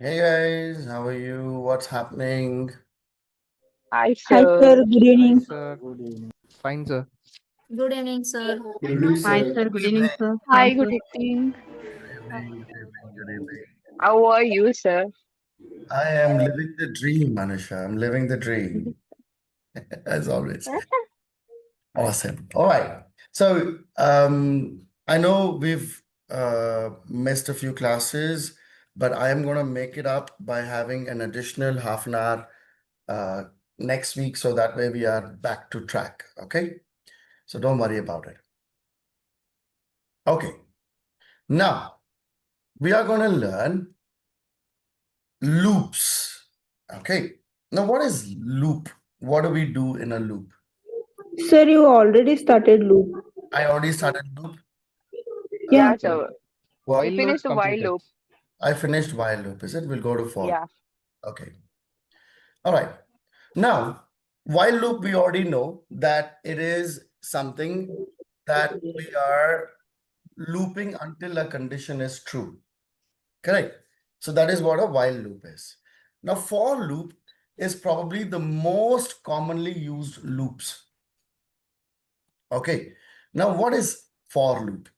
Hey guys, how are you? What's happening? Hi, Hi, sir. sir. Good Hi, evening. sir. Fine, sir. Good evening, sir. Good evening, Hi, sir. sir. Good evening, sir. Hi, Fine, good sir. evening. Good evening, good evening, good evening. How are you, sir? I am living the dream, Manusha. I'm living the dream, as always. Awesome. All right. So, I know we've missed a few classes, but I am going to make it up by having an additional half an hour uh, next week, so that way we are back to track. Okay? So don't worry about it. Okay. Now, we are going to learn loops. Okay. Now, what is loop? What do we do in a loop? Sir, you already started loop. I already started loop. Yeah. Yeah, sir. While We loop finished the while completed. loop. I finished while loop. Is it? We'll go to for. Yeah. Okay. All right. Now, while loop, we already know that it is something that we are looping until a condition is true. Correct. So that is what a while loop is. Now, for loop is probably the most commonly used loops. Okay. Now, what is for loop?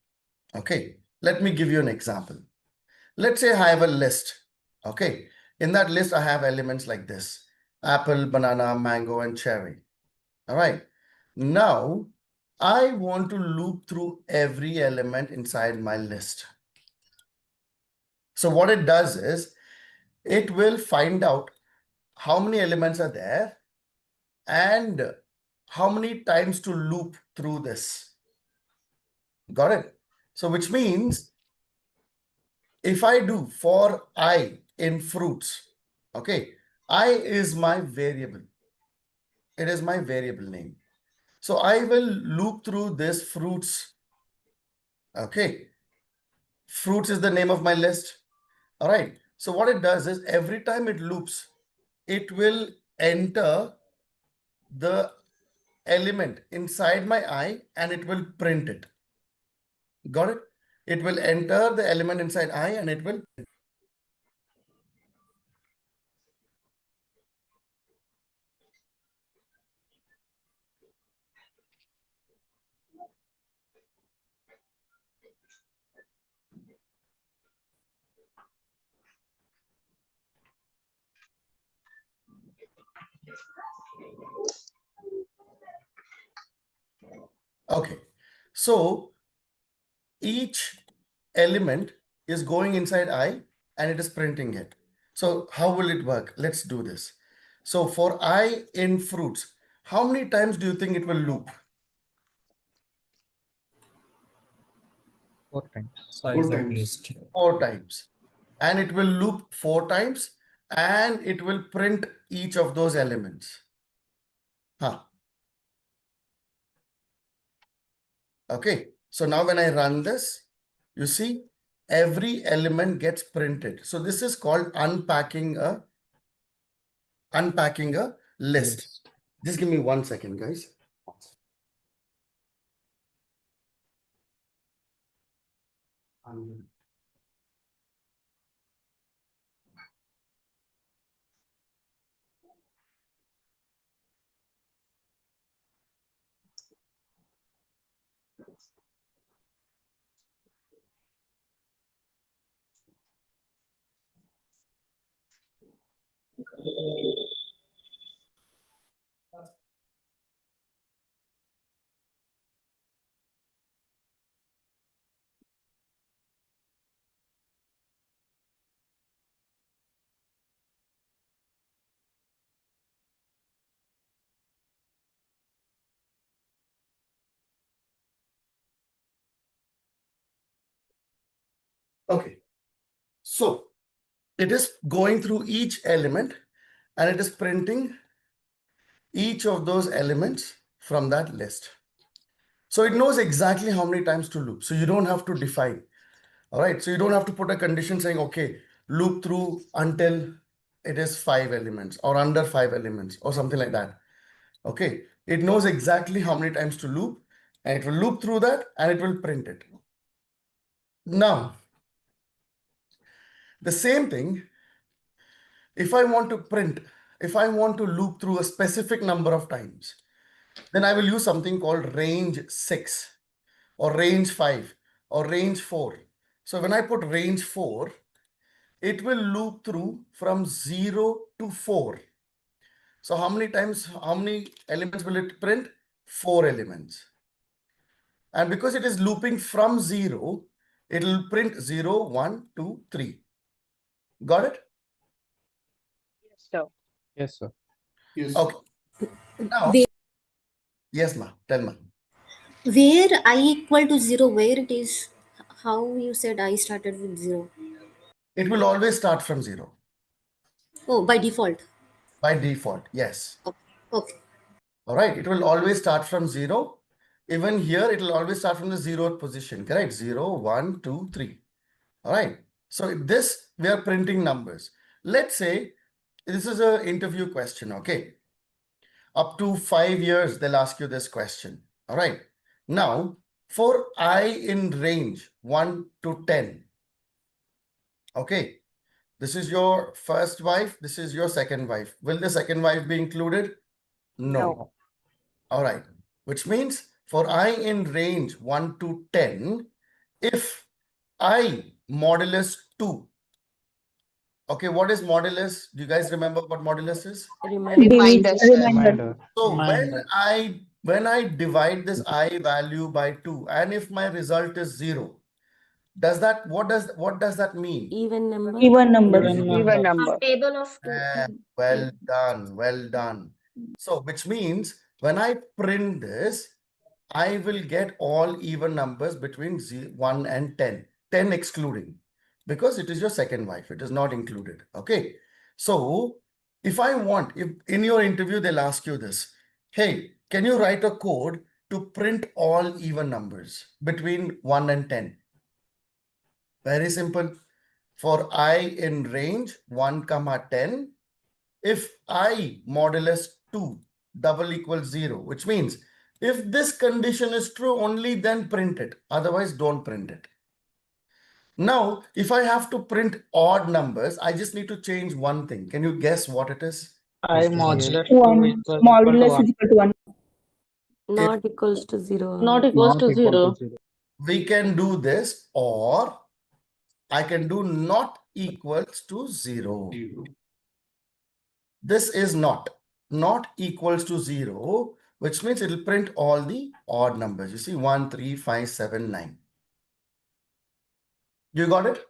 Okay. Let me give you an example. Let's say I have a list. Okay. In that list, I have elements like this: apple, banana, mango, and cherry. All right. Now, I want to loop through every element inside my list. So what it does is it will find out how many elements are there and how many times to loop through this. Got it? So which means if I do for I in fruits, okay, I is my variable. It is my variable name. So I will loop through this fruits. Okay. Fruits is the name of my list. All right. So what it does is every time it loops, it will enter the element inside my I and it will print it. Got it? It will enter the element inside I and it will. Okay. So each element is going inside I and it is printing it. So how will it work? Let's do this. So for I in fruits, how many times do you think it will loop? 4 times. Size of list. 4 times. And it will loop 4 times and it will print each of those elements. Huh. Okay. So now when I run this, you see every element gets printed. So this is called unpacking a list. Yes. Just give me 1 second, guys. Okay. So it is going through each element and it is printing each of those elements from that list. So it knows exactly how many times to loop. So you don't have to define. All right. So you don't have to put a condition saying, okay, loop through until it is 5 elements or under 5 elements or something like that. Okay. It knows exactly how many times to loop and it will loop through that and it will print it. Now, the same thing If I want to print, if I want to loop through a specific number of times, then I will use something called range 6 or range 5 or range 4. So when I put range 4, it will loop through from 0 to 4. So how many times, how many elements will it print? 4 elements. And because it is looping from 0, it will print 0, 1, 2, 3. Got it? Yes, sir. Yes, sir. Okay. Now, Where, yes, ma. Tell me. where I equal to 0, where it is, how you said I started with 0? It will always start from 0 Oh, by default. by default. Yes. Okay. Okay. All right. It will always start from 0. Even here, it will always start from the 0th position. Correct? 0, 1, 2, 3. All right. So this, we are printing numbers. Let's say this is an interview question. Okay. Up to 5 years, they'll ask you this question. All right. Now, for I in range 1 to 10. Okay. This is your first wife. This is your second wife. Will the second wife be included? No. No. All right. Which means for I in range 1 to 10, if I modulus 2. Okay, what is modulus? Do you guys remember what modulus is? Reminder, sir. Reminder. So when I divide this I value by 2, and if my result is 0, does that what does that mean? Even number. Even Even number. Table of 2. Well done, well done. So which means when I print this, I will get all even numbers between 1 and 10, 10 excluding, because it is your second wife, it is not included. Okay. So if I want, if in your interview they'll ask you this, hey, can you write a code to print all even numbers between 1 and 10? Very simple. For I in range 1 comma 10, if I modulus 2 double equals 0, which means if this condition is true, only then print it. Otherwise, don't print it. Now, if I have to print odd numbers, I just need to change one thing. Can you guess what it is? I modulus 2 1. equal to Modulus 1. is equal to 1. Not equals to 0. Not equals to 0. We can do this, or I can do not equals to 0. This is not equals to 0, which means it will print all the odd numbers. You see 1, 3, 5, 7, 9. You got it?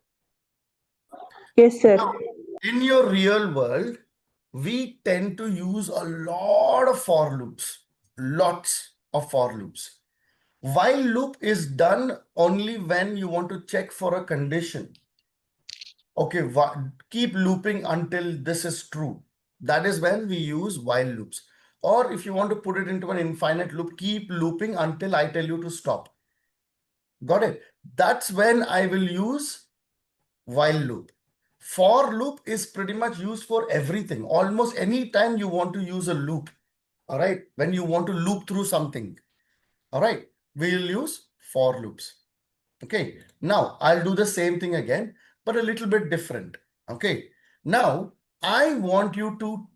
Yes, sir. Now, in your real world, we tend to use a lot of for loops, lots of for loops. While loop is done only when you want to check for a condition. Okay, keep looping until this is true. That is when we use while loops. Or if you want to put it into an infinite loop, keep looping until I tell you to stop. Got it? That's when I will use while loop. For loop is pretty much used for everything. Almost any time you want to use a loop. All right. When you want to loop through something. All right. We will use for loops. Okay. Now I'll do the same thing again, but a little bit different. Okay. Now I want you to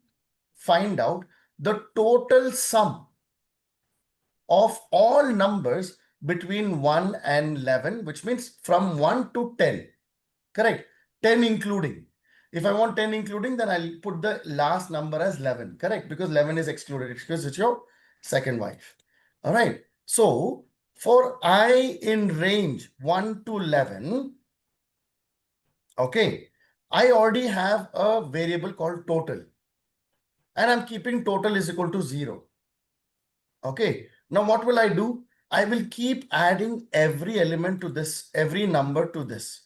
find out the total sum of all numbers between 1 and 11, which means from 1 to 10. Correct. 10 including. If I want 10 including, then I'll put the last number as 11. Correct. Because 11 is excluded because it's your second wife. All right. So for I in range 1 to 11, okay, I already have a variable called total. And I'm keeping total is equal to 0. Okay. Now what will I do? I will keep adding every element to this, every number to this.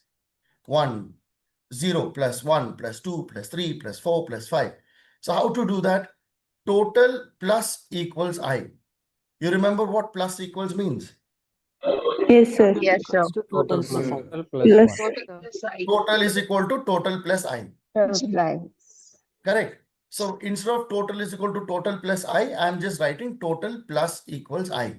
1, 0 plus 1 plus 2 plus 3 plus 4 plus 5. So how to do that? Total plus equals I. You remember what plus equals means? Yes, sir. Yes, sir. Total plus I. Total plus Plus 1. Total is equal to total plus I. Correct. So instead of total is equal to total plus I, I'm just writing total plus equals I.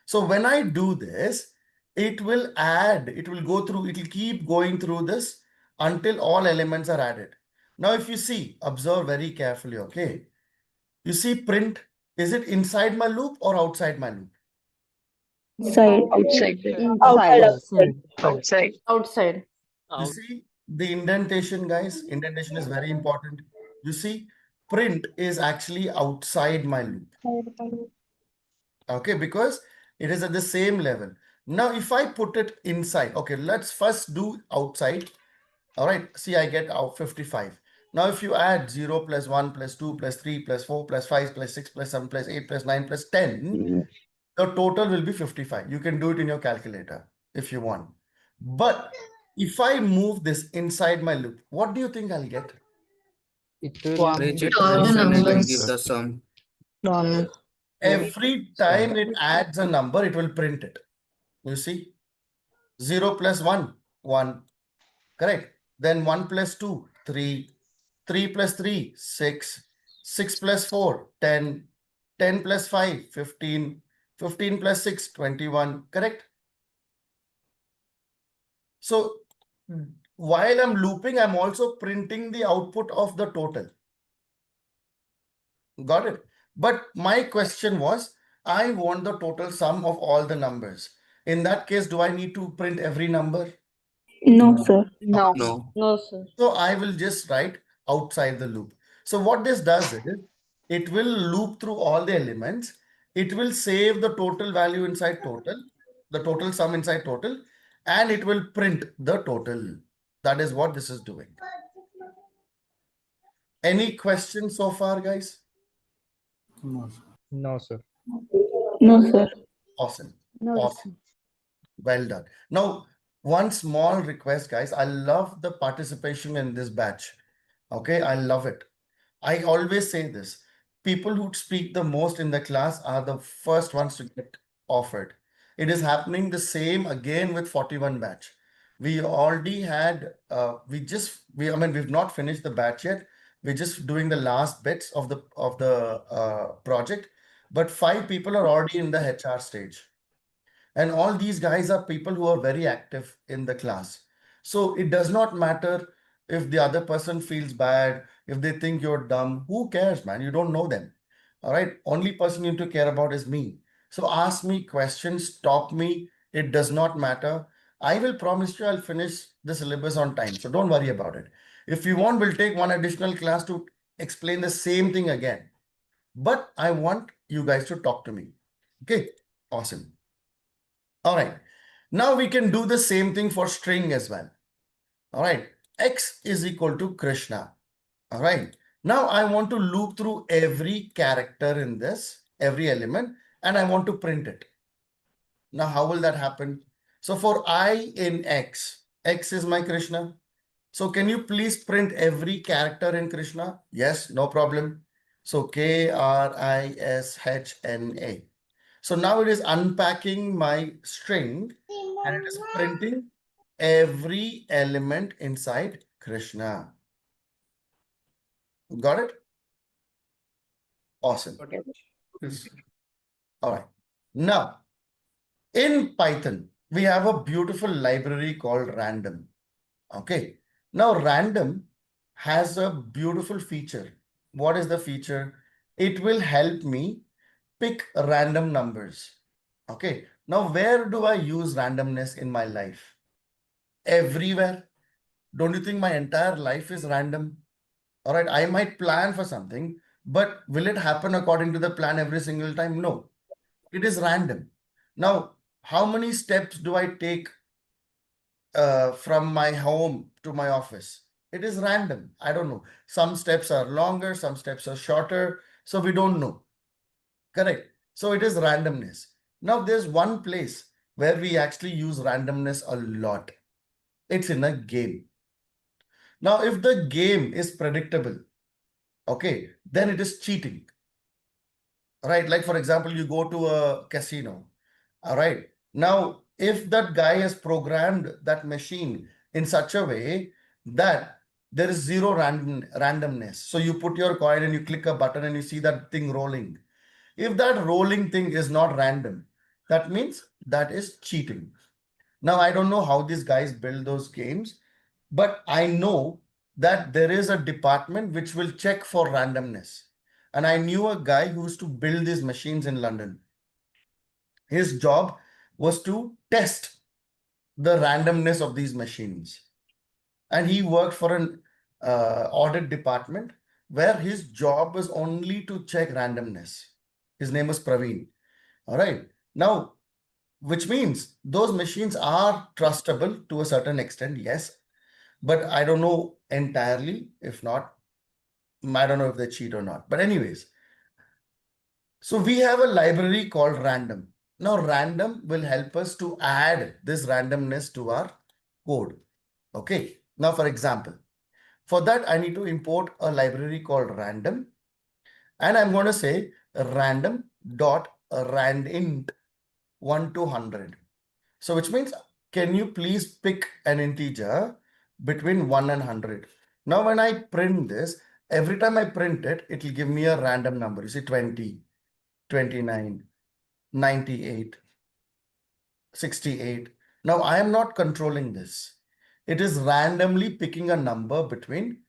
So when I do this, it will add, it will go through, it will keep going through this until all elements are added. Now, if you see, observe very carefully, okay? You see print, is it inside my loop or outside my loop? Side. Outside. Outside. Outside. Outside. Outside. You see the indentation, guys? Indentation is very important. You see, print is actually outside my loop. Okay, because it is at the same level. Now, if I put it inside, okay, let's first do outside. All right, see, I get out 55. Now, if you add 0 plus 1 plus 2 plus 3 plus 4 plus 5 plus 6 plus 7 plus 8 plus 9 plus 10, the total will be 55. You can do it in your calculator if you want. But if I move this inside my loop, what do you think I'll get? It will One. print it All the inside the loop, numbers. sir. sum. Done. Every time it adds a number, it will print it. You see, 0 plus 1, 1. Correct. Then 1 plus 2, 3. 3 plus 3, 6. 6 plus 4, 10. 10 plus 5, 15. 15 plus 6, 21. Correct. So while I'm looping, I'm also printing the output of the total. Got it? But my question was, I want the total sum of all the numbers. In that case, do I need to print every number? No, sir. No. No. No, sir. So I will just write outside the loop. So what this does is, it will loop through all the elements. It will save the total value inside total, the total sum inside total, and it will print the total. That is what this is doing. Any questions so far, guys? No, sir. No, sir. Awesome. No, Awesome. Well done. Now, one small request, guys. I love the participation in this batch. Okay, I love it. I always say this. People who speak the most in the class are the first ones to get offered. It is happening the same again with 41 batch. We already had, I mean, we've not finished the batch yet. We're just doing the last bits of the project, but 5 people are already in the HR stage. And all these guys are people who are very active in the class. So it does not matter if the other person feels bad, if they think you're dumb. Who cares, man? You don't know them. All right. Only person you need to care about is me. So ask me questions, stop me. It does not matter. I will promise you I'll finish the syllabus on time. So don't worry about it. If you want, we'll take one additional class to explain the same thing again. But I want you guys to talk to me. Okay. Awesome. All right. Now we can do the same thing for string as well. All right. X is equal to Krishna. All right. Now I want to loop through every character in this, every element, and I want to print it. Now, how will that happen? So for I in X, X is my Krishna. So can you please print every character in Krishna? Yes, no problem. So Krishna. So now it is unpacking my string and it is printing every element inside Krishna. Got it? Awesome. All right. Now, in Python, we have a beautiful library called random. Okay. Now, random has a beautiful feature. What is the feature? It will help me pick random numbers. Okay. Now, where do I use randomness in my life? Everywhere. Don't you think my entire life is random? All right. I might plan for something, but will it happen according to the plan every single time? No. It is random. Now, how many steps do I take from my home to my office? It is random. I don't know. Some steps are longer, some steps are shorter. So we don't know. Correct. So it is randomness. Now there's one place where we actually use randomness a lot. It's in a game. Now, if the game is predictable, okay, then it is cheating. Right? Like, for example, you go to a casino. All right. Now, if that guy has programmed that machine in such a way that there is zero randomness. So you put your coin and you click a button and you see that thing rolling. If that rolling thing is not random, that means that is cheating. Now, I don't know how these guys build those games, but I know that there is a department which will check for randomness. And I knew a guy who used to build these machines in London. His job was to test the randomness of these machines. And he worked for an audit department where his job was only to check randomness. His name was Praveen. All right. Now, which means those machines are trustable to a certain extent, yes. But I don't know entirely. If not, I don't know if they cheat or not. But anyways, so we have a library called random. Now, random will help us to add this randomness to our code. Okay. Now, for example, for that, I need to import a library called random. And I'm going to say random dot randint 1 to 100. So which means, can you please pick an integer between 1 and 100? Now, when I print this, every time I print it, it will give me a random number. You see 20, 29, 98, 68. Now, I am not controlling this. It is randomly picking a number between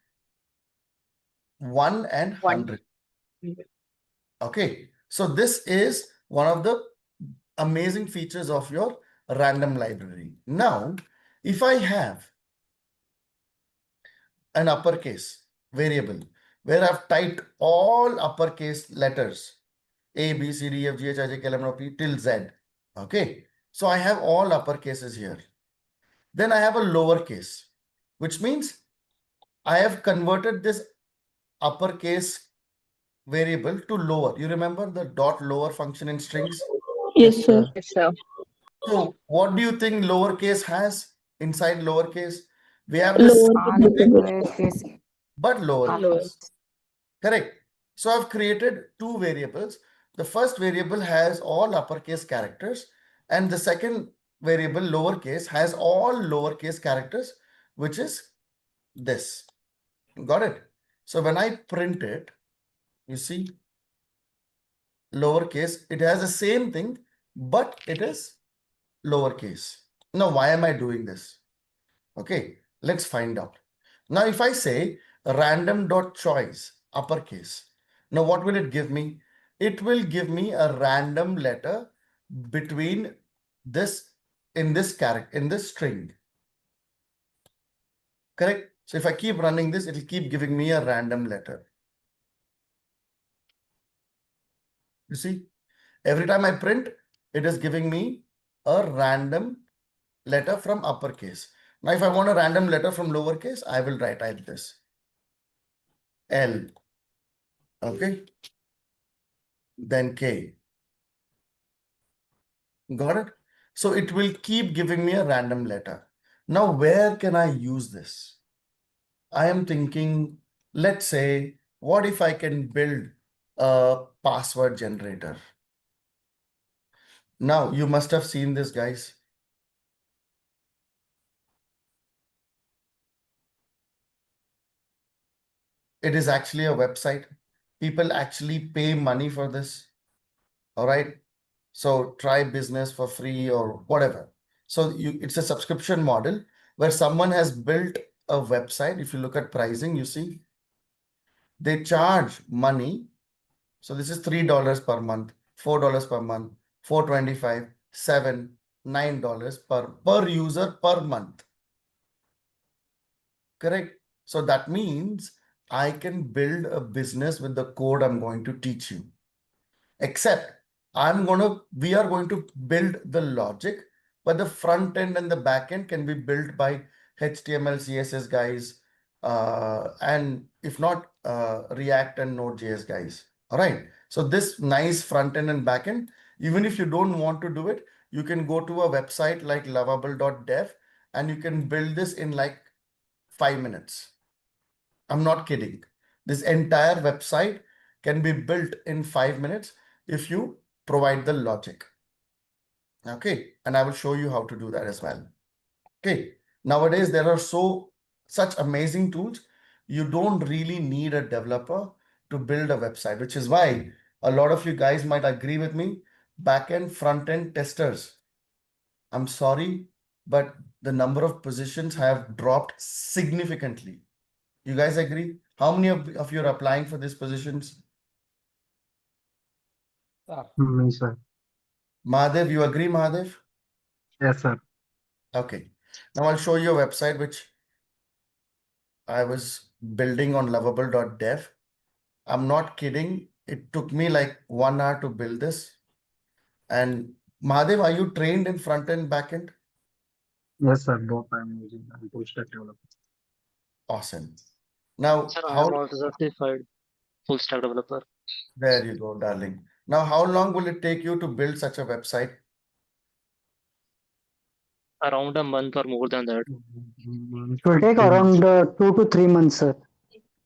1 and 100. Okay. So this is one of the amazing features of your random library. Now, if I have an uppercase variable where I've typed all uppercase letters A, B, C, D, F, G, H, I, J, K, L, M, N, O, P till Z. Okay. So I have all uppercases here. Then I have a lowercase, which means I have converted this uppercase variable to lower. You remember the dot lower function in strings? Yes, sir. Yes, sir. So what do you think lowercase has inside lowercase? We have the Lower same thing, Lowercase. but lowercase. Lower. Correct. So I've created two variables. The first variable has all uppercase characters, and the second variable, lowercase, has all lowercase characters, which is this. Got it? So when I print it, you see, lowercase, it has the same thing, but it is lowercase. Now, why am I doing this? Okay, let's find out. Now, if I say random.choice, uppercase, now what will it give me? It will give me a random letter between this, in this character, in this string. Correct? So if I keep running this, it will keep giving me a random letter. You see, every time I print, it is giving me a random letter from uppercase. Now, if I want a random letter from lowercase, I will type this L. Okay. Then K. Got it? So it will keep giving me a random letter. Now, where can I use this? I am thinking, let's say, what if I can build a password generator? Now, you must have seen this, guys. It is actually a website. People actually pay money for this. All right. So try business for free or whatever. So it's a subscription model where someone has built a website. If you look at pricing, you see they charge money. So this is $3 per month, $4 per month, $4.25, $7, $9 per user per month. Correct. So that means I can build a business with the code I'm going to teach you. Except we are going to build the logic, but the front end and the back end can be built by HTML, CSS guys, and if not, React and Node.js guys. All right. So this nice front end and back end, even if you don't want to do it, you can go to a website like lovable.dev and you can build this in like 5 minutes. I'm not kidding. This entire website can be built in 5 minutes if you provide the logic. Okay, and I will show you how to do that as well. Okay, nowadays there are such amazing tools. You don't really need a developer to build a website, which is why a lot of you guys might agree with me. Backend, front-end testers. I'm sorry, but the number of positions have dropped significantly. You guys agree? How many of you are applying for these positions? Me, sir. Mahadev, you agree, Mahadev? Yes, sir. Okay. Now I'll show you a website which I was building on lovable.dev. I'm not kidding. It took me like 1 hour to build this. And Mahadev, are you trained in front end, back end? Yes, sir. Both I'm using and full stack developer. Awesome. Now, Sir, I how am also certified full stack developer. there you go, darling. Now, how long will it take you to build such a website? Around a month or more than that. It will take around 2 to 3 months, sir.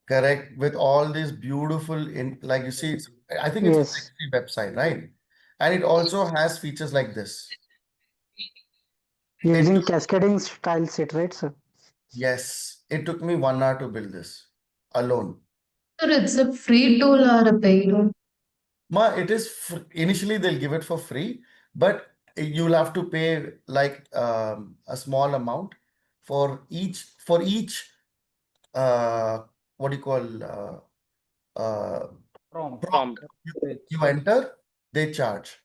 Correct. With all these beautiful like you see, I think it's a Yes. sexy website, right? And it also has features like this. Using cascading style set, right, sir? Yes, it took me 1 hour to build this alone. Sir, it's a free tool or a paid tool? It is initially they'll give it for free, but you'll have to pay like a small amount for each what do you call prompt you enter, they charge.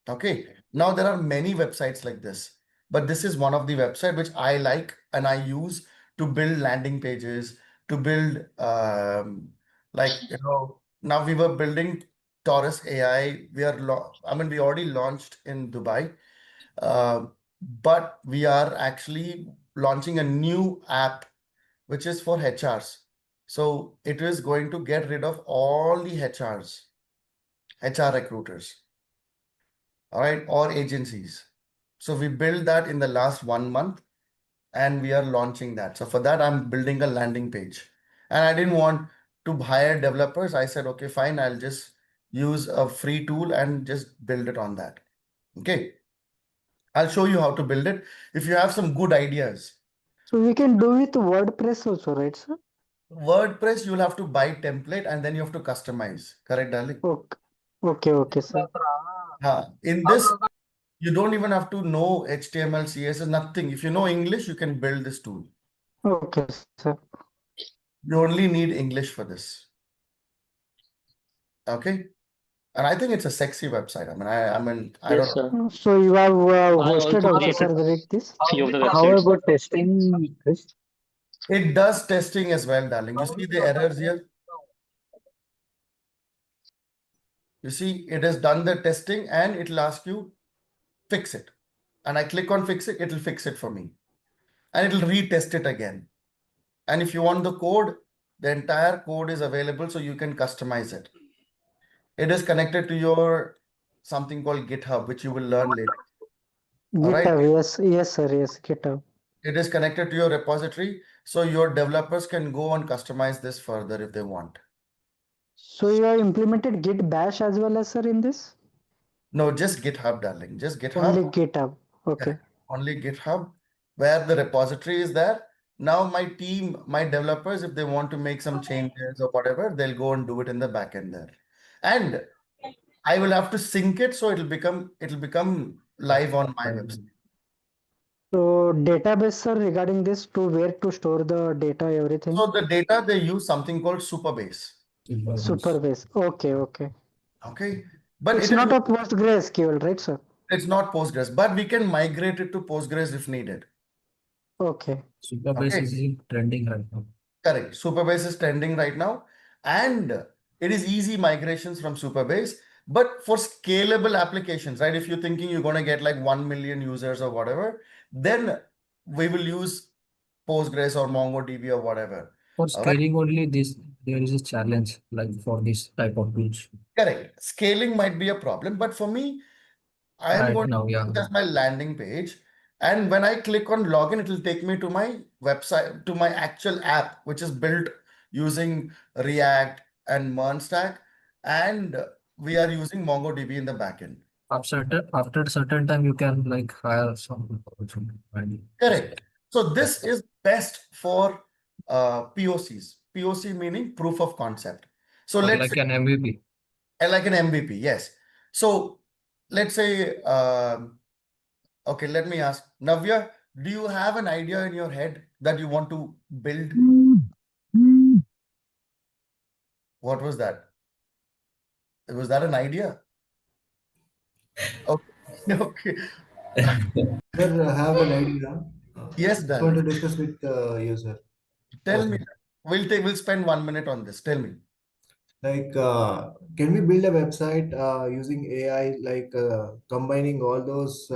Okay. Now there are many websites like this, but this is one of the website which I like and I use to build landing pages, to build now we were building Taurus AI. We already launched in Dubai, uh, but we are actually launching a new app which is for HRs. So it is going to get rid of all the HR recruiters, all right, or agencies. So we built that in the last 1 month and we are launching that. So for that, I'm building a landing page. And I didn't want to hire developers. I said, okay, fine, I'll just use a free tool and just build it on that. Okay. I'll show you how to build it. If you have some good ideas, So we can do with WordPress also, right, sir? WordPress, you'll have to buy template and then you have to customize. Correct, darling? Okay. Okay, sir. In this, you don't even have to know HTML, CSS, nothing. If you know English, you can build this tool. Okay, sir. You only need English for this. Okay. And I think it's a sexy website. I Yes, don't know. sir. So you have I hosted also also, sir, created like this? few of the How websites. about testing, Chris? It does testing as well, darling. You see the errors here? You see, it has done the testing and it'll ask you fix it. And I click on fix it, it'll fix it for me. And it'll retest it again. And if you want the code, the entire code is available so you can customize it. It is connected to your something called GitHub, which you will learn later. All right. GitHub, yes, sir, yes, GitHub. It is connected to your repository, so your developers can go and customize this further if they want. So you have implemented Git Bash as well as, sir, in this? No, just GitHub, darling. Just GitHub. Only GitHub. Okay. Only GitHub, where the repository is there. Now my team, my developers, if they want to make some changes or whatever, they'll go and do it in the backend there. And I will have to sync it so it'll become live on my website. So database, sir, regarding this, to where to store the data, everything? So the data, they use something called Superbase. Superbase. Okay. Okay. But It's it is not a PostgreSQL, right, sir? it's not Postgres, but we can migrate it to Postgres if needed. Okay. Superbase Okay. is trending right now. Correct. Superbase is trending right now, and it is easy migrations from Superbase. But for scalable applications, right? If you're thinking you're going to get like 1 million users or whatever, then we will use Postgres or MongoDB or whatever. For All right? scaling only this, there is a challenge like for this type of tools. Correct. Scaling might be a problem, but for me, I am Right going now, to yeah. use it as my landing page. And when I click on login, it will take me to my website, to my actual app, which is built using React and MERN-Stack. And we are using MongoDB in the backend. After certain time, you can like hire some people. Correct. So this is best for POCs. POC meaning proof of concept. So Or let's like say, an MVP. like an MVP, yes. So let's say, okay, let me ask Navya, do you have an idea in your head that you want to build? What was that? Was that an idea? Okay. Okay. Sir, I have an idea. Yes, Just want to darling. discuss with you, sir. Tell me. Okay. We'll spend 1 minute on this. Tell me. Like, can we build a website using AI, like combining all those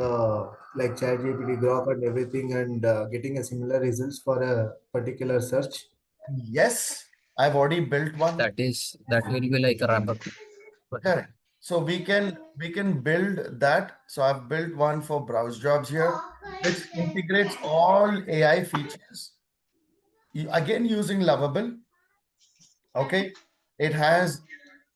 like ChatGPT, Grok, and everything, and getting a similar results for a particular search? Yes, I've already built one. That will be like a wrap up. Correct. So we can build that. So I've built one for browse jobs here, which integrates all AI features. Again, using Lovable. Okay. It has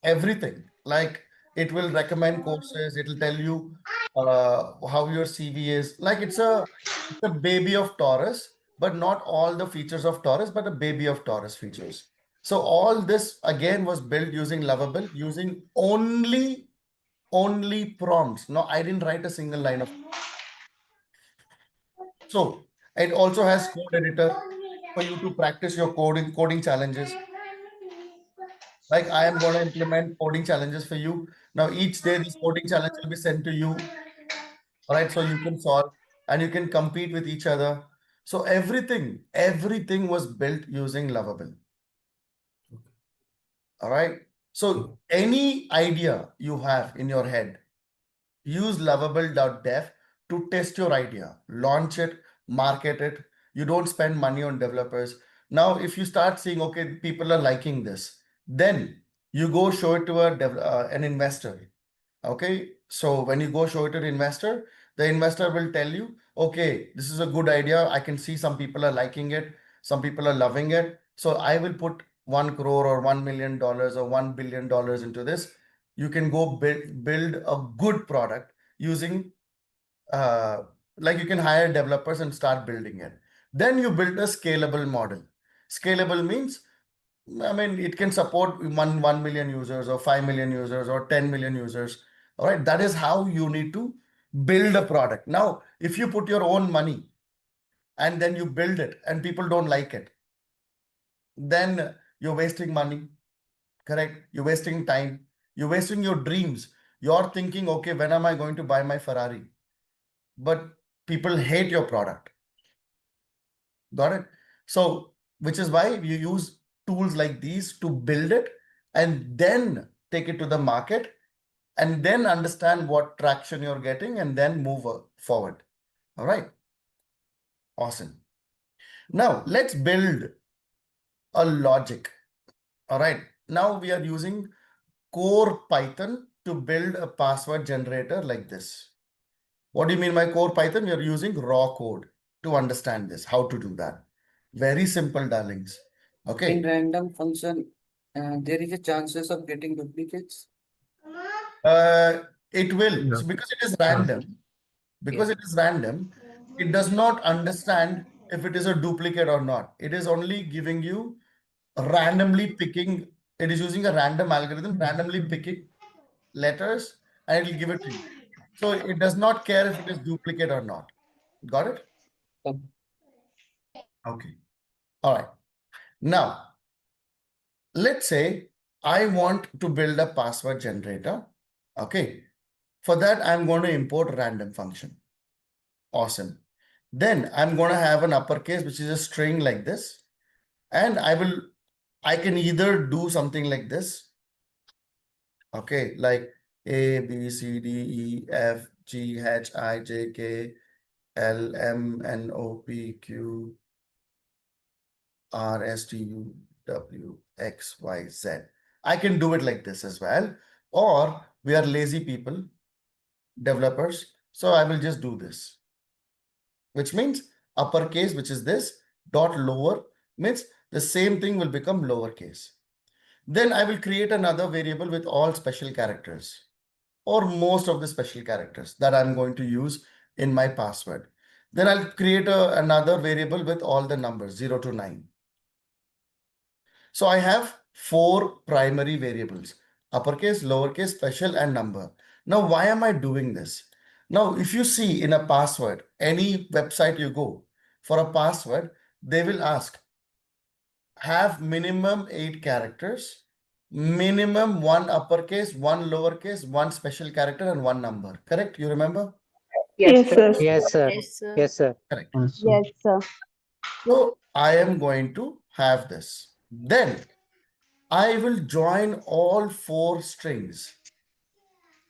everything. Like it will recommend courses, it'll tell you how your CV is. Like it's a baby of Taurus, but not all the features of Taurus, but a baby of Taurus features. So all this again was built using Lovable, using only prompts. No, I didn't write a single line of. So it also has code editor for you to practice your coding challenges. Like I am going to implement coding challenges for you. Now each day this coding challenge will be sent to you. All right, so you can solve and you can compete with each other. So everything was built using Lovable. All right. So any idea you have in your head, use lovable.dev to test your idea, launch it, market it. You don't spend money on developers. Now, if you start seeing, okay, people are liking this, then you go show it to an investor. Okay, so when you go show it to the investor, the investor will tell you, okay, this is a good idea. I can see some people are liking it, some people are loving it. So I will put 1 crore or $1 million or $1 billion into this. You can go build a good product using like you can hire developers and start building it. Then you build a scalable model. Scalable means, I mean, it can support 1 million users or 5 million users or 10 million users. All right. That is how you need to build a product. Now, if you put your own money and then you build it and people don't like it, then you're wasting money. Correct. You're wasting time. You're wasting your dreams. You're thinking, okay, when am I going to buy my Ferrari? But people hate your product. Got it? So, which is why you use tools like these to build it and then take it to the market and then understand what traction you're getting and then move forward. All right. Awesome. Now let's build a logic. All right. Now we are using core Python to build a password generator like this. What do you mean by core Python? We are using raw code to understand this, how to do that. Very simple, darlings. Okay. In random function, there is a chances of getting duplicates. It will. Yeah. So because it is random, it does not understand if it is a duplicate or not. It is only giving you randomly picking. It is using a random algorithm, randomly picking letters, and it will give it to you. So it does not care if it is duplicate or not. Got it? Okay. All right. Now, let's say I want to build a password generator. Okay. For that, I'm going to import random function. Awesome. Then I'm going to have an uppercase, which is a string like this. And I can either do something like this. Okay. Like A, B, C, D, E, F, G, H, I, J, K, L, M, N, O, P, Q, R, S, T, U, W, X, Y, Z. I can do it like this as well. Or we are lazy people, developers. So I will just do this, which means uppercase, which is this, dot lower means the same thing will become lowercase. Then I will create another variable with all special characters or most of the special characters that I'm going to use in my password. Then I'll create another variable with all the numbers 0 to 9. So I have 4 primary variables: uppercase, lowercase, special, and number. Now, why am I doing this? Now, if you see in a password, any website you go for a password, they will ask, have minimum 8 characters minimum one uppercase, one lowercase, one special character, and one number. Correct? You remember? Yes, sir. Yes, sir. Yes, sir. Yes, sir. Correct. Yes, sir. So I am going to have this. Then I will join all 4 strings.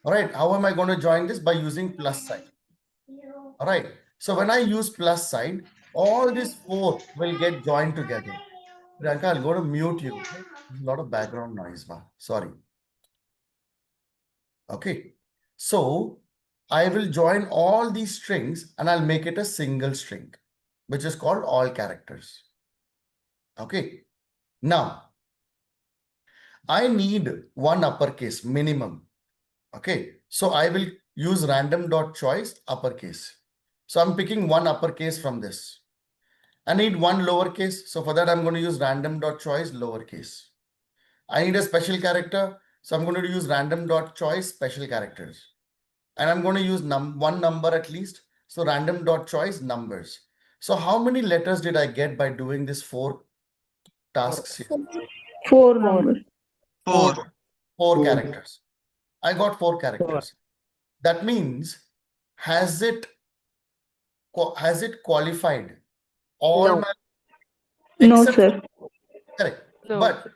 All right. How am I going to join this? By using plus sign. All right. So when I use plus sign, all these 4 will get joined together. Priyanka, I'll go to mute you. Okay? There's a lot of background noise. Sorry. Okay. So I will join all these strings and I'll make it a single string, which is called all characters. Okay. Now, I need one uppercase minimum. Okay. So I will use random.choice uppercase. So I'm picking one uppercase from this. I need one lowercase. So for that, I'm going to use random.choice lowercase. I need a special character. So I'm going to use random.choice special characters. And I'm going to use one number at least. So random.choice numbers. So how many letters did I get by doing this 4 tasks here? 4 numbers. 4 characters. I got 4 characters. That means has it qualified all No. my No, except sir. correct. No. But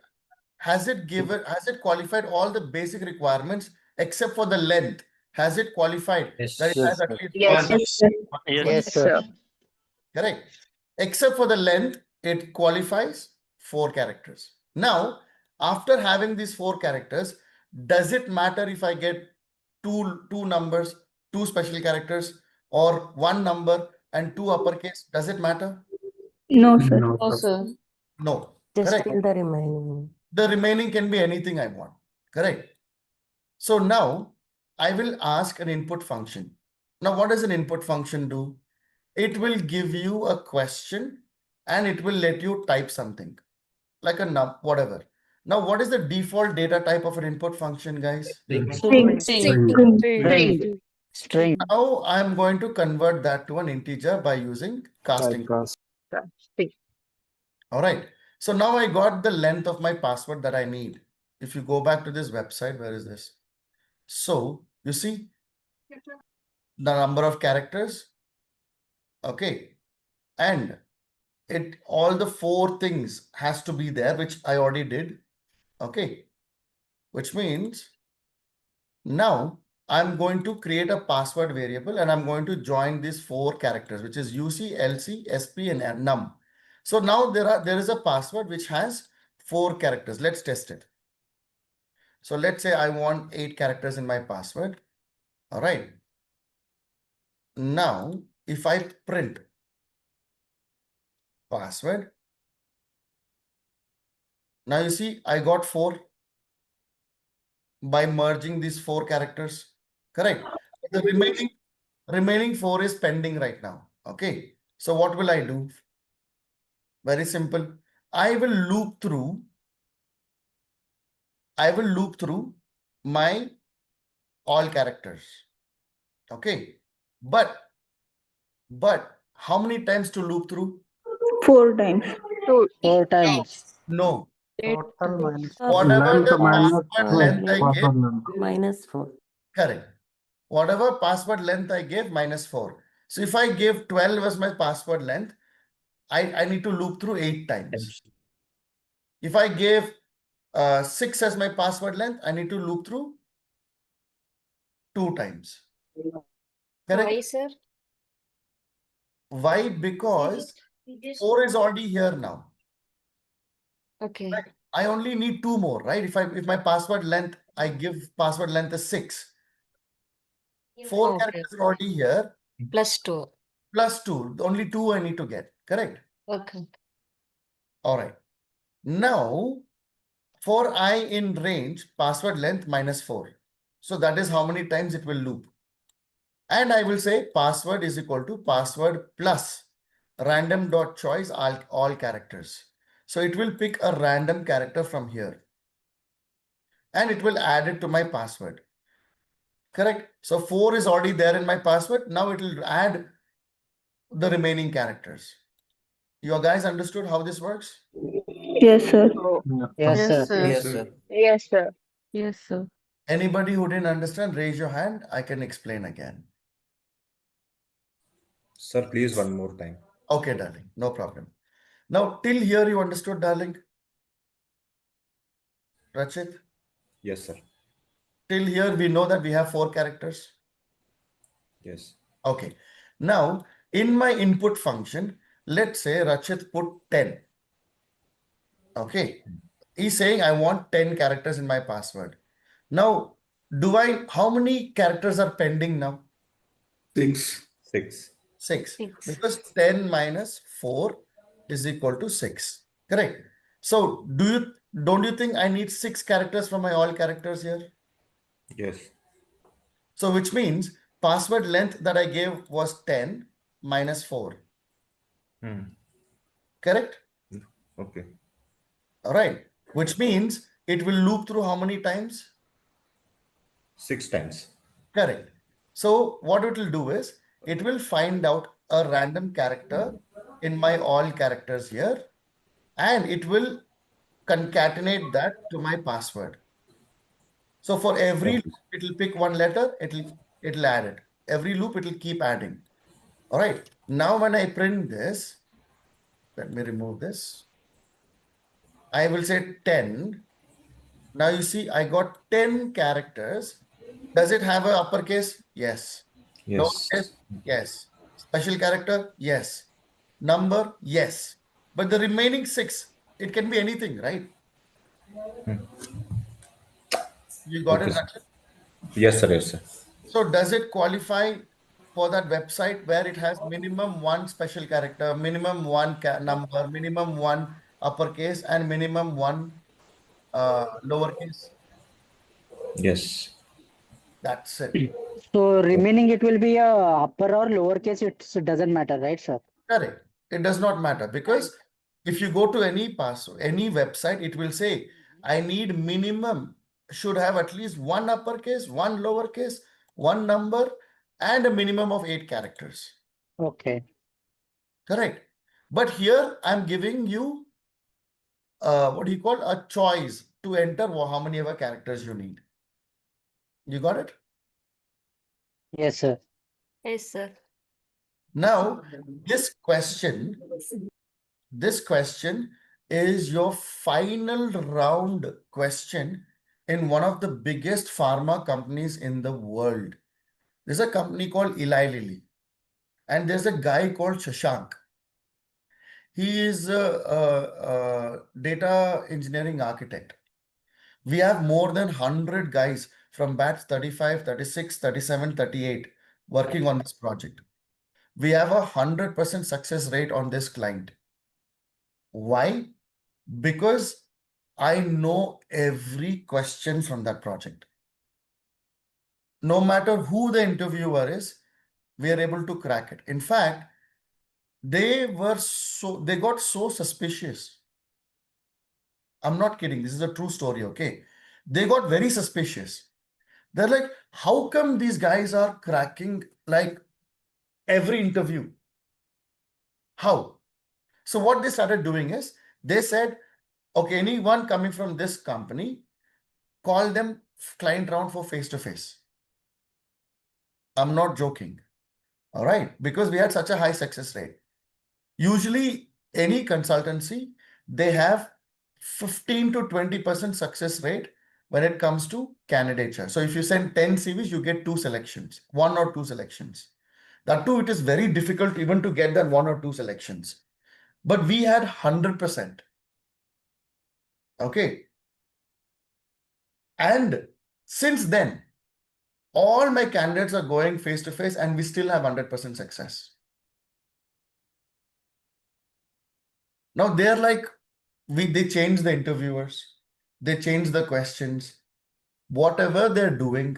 has it qualified all the basic requirements except for the length? Has it qualified Yes. that it has at least Yes. one? Yes, sir. Yes. Yes, sir. Correct. Except for the length, it qualifies 4 characters. Now, after having these 4 characters, does it matter if I get two numbers, 2 special characters, or 1 number and 2 uppercase? Does it matter? No, sir. No, sir. No. Just Correct. fill the remaining. The remaining can be anything I want. Correct. So now I will ask an input function. Now, what does an input function do? It will give you a question and it will let you type something like a whatever. Now, what is the default data type of an input function, guys? String. String. String. Now I'm going to convert that to an integer by using casting. All right. So now I got the length of my password that I need. If you go back to this website, where is this? So you see the number of characters. Okay. And all the 4 things has to be there, which I already did. Okay. Which means now I'm going to create a password variable and I'm going to join these 4 characters, which is UC, LC, SP, and num. So now there is a password which has 4 characters. Let's test it. So let's say I want 8 characters in my password. All right. Now, if I print password, now you see I got 4 by merging these 4 characters. Correct. The remaining 4 is pending right now. Okay. So what will I do? Very simple. I will loop through my all characters. Okay. But how many times to loop through? 4 times. 4 times. No. Total minus Whatever the password length I length. gave, -4. correct. Whatever password length I gave, -4. So if I gave 12 as my password length, I need to loop through 8 times. If I gave 6 as my password length, I need to loop through 2 times. Correct? Why, sir? Why? Because 4 is already here now. Okay. Right? I only need 2 more, right? If my password length, I give password length is 6. 4 Okay. characters are already here. +2. Plus 2. Only 2 I need to get. Correct? Okay. All right. Now, for I in range, password length -4. So that is how many times it will loop. And I will say password is equal to password plus random.choice all characters. So it will pick a random character from here. And it will add it to my password. Correct? So 4 is already there in my password. Now it will add the remaining characters. You guys understood how this works? Yes, sir. Yes, Yes, sir. sir. Yes, sir. Yes, sir. Yes, sir. Anybody who didn't understand, raise your hand. I can explain again. Sir, please one more time. Okay, darling, no problem. Now, till here you understood, darling? Rachit? Yes, sir. Till here we know that we have 4 characters. Yes. Okay. Now, in my input function, let's say Rachit put 10. Okay. He's saying I want 10 characters in my password. Now, how many characters are pending now? 6. 6. 6. 6. Because 10 minus 4 is equal to 6. Correct. So, don't you think I need 6 characters from my all characters here? Yes. So, which means password length that I gave was 10 minus 4. Correct? Okay. All right. Which means it will loop through how many times? 6 times. Correct. So what it will do is it will find out a random character in my all characters here, and it will concatenate that to my password. So for every loop, it will pick one letter, it'll add it. Every loop, it will keep adding. All right. Now when I print this, let me remove this. I will say 10. Now you see, I got 10 characters. Does it have an uppercase? Yes. Yes. Lowercase? Yes. Special character? Yes. Number? Yes. But the remaining 6, it can be anything, right? You got Okay, it, sir. Rachit? Yes, sir. Yes, sir. So does it qualify for that website where it has minimum 1 special character, minimum 1 number, minimum 1 uppercase, and minimum 1 lowercase? Yes. That's it. So remaining it will be a upper or lower case. It doesn't matter, right, sir? Correct. It does not matter because if you go to any website, it will say, I need minimum, should have at least 1 uppercase, 1 lowercase, 1 number, and a minimum of 8 characters. Okay. Correct. But here I'm giving you what do you call a choice to enter how many ever characters you need. You got it? Yes, sir. Yes, sir. Now, this question is your final round question in one of the biggest pharma companies in the world. There's a company called Eli Lilly, and there's a guy called Shashank. He is a data engineering architect. We have more than 100 guys from batch 35, 36, 37, 38 working on this project. We have a 100% success rate on this client. Why? Because I know every question from that project. No matter who the interviewer is, we are able to crack it. In fact, they got so suspicious. I'm not kidding. This is a true story, okay? They got very suspicious. They're like, how come these guys are cracking like every interview? How? So what they started doing is they said, okay, anyone coming from this company, call them client round for face-to-face. I'm not joking. All right. Because we had such a high success rate. Usually any consultancy, they have 15 to 20% success rate when it comes to candidature. So if you send 10 CVs, you get 2 selections, 1 or 2 selections. That too, it is very difficult even to get that 1 or 2 selections. But we had 100%. Okay. And since then, all my candidates are going face-to-face and we still have 100% success. Now they're like, they change the interviewers, they change the questions, whatever they're doing,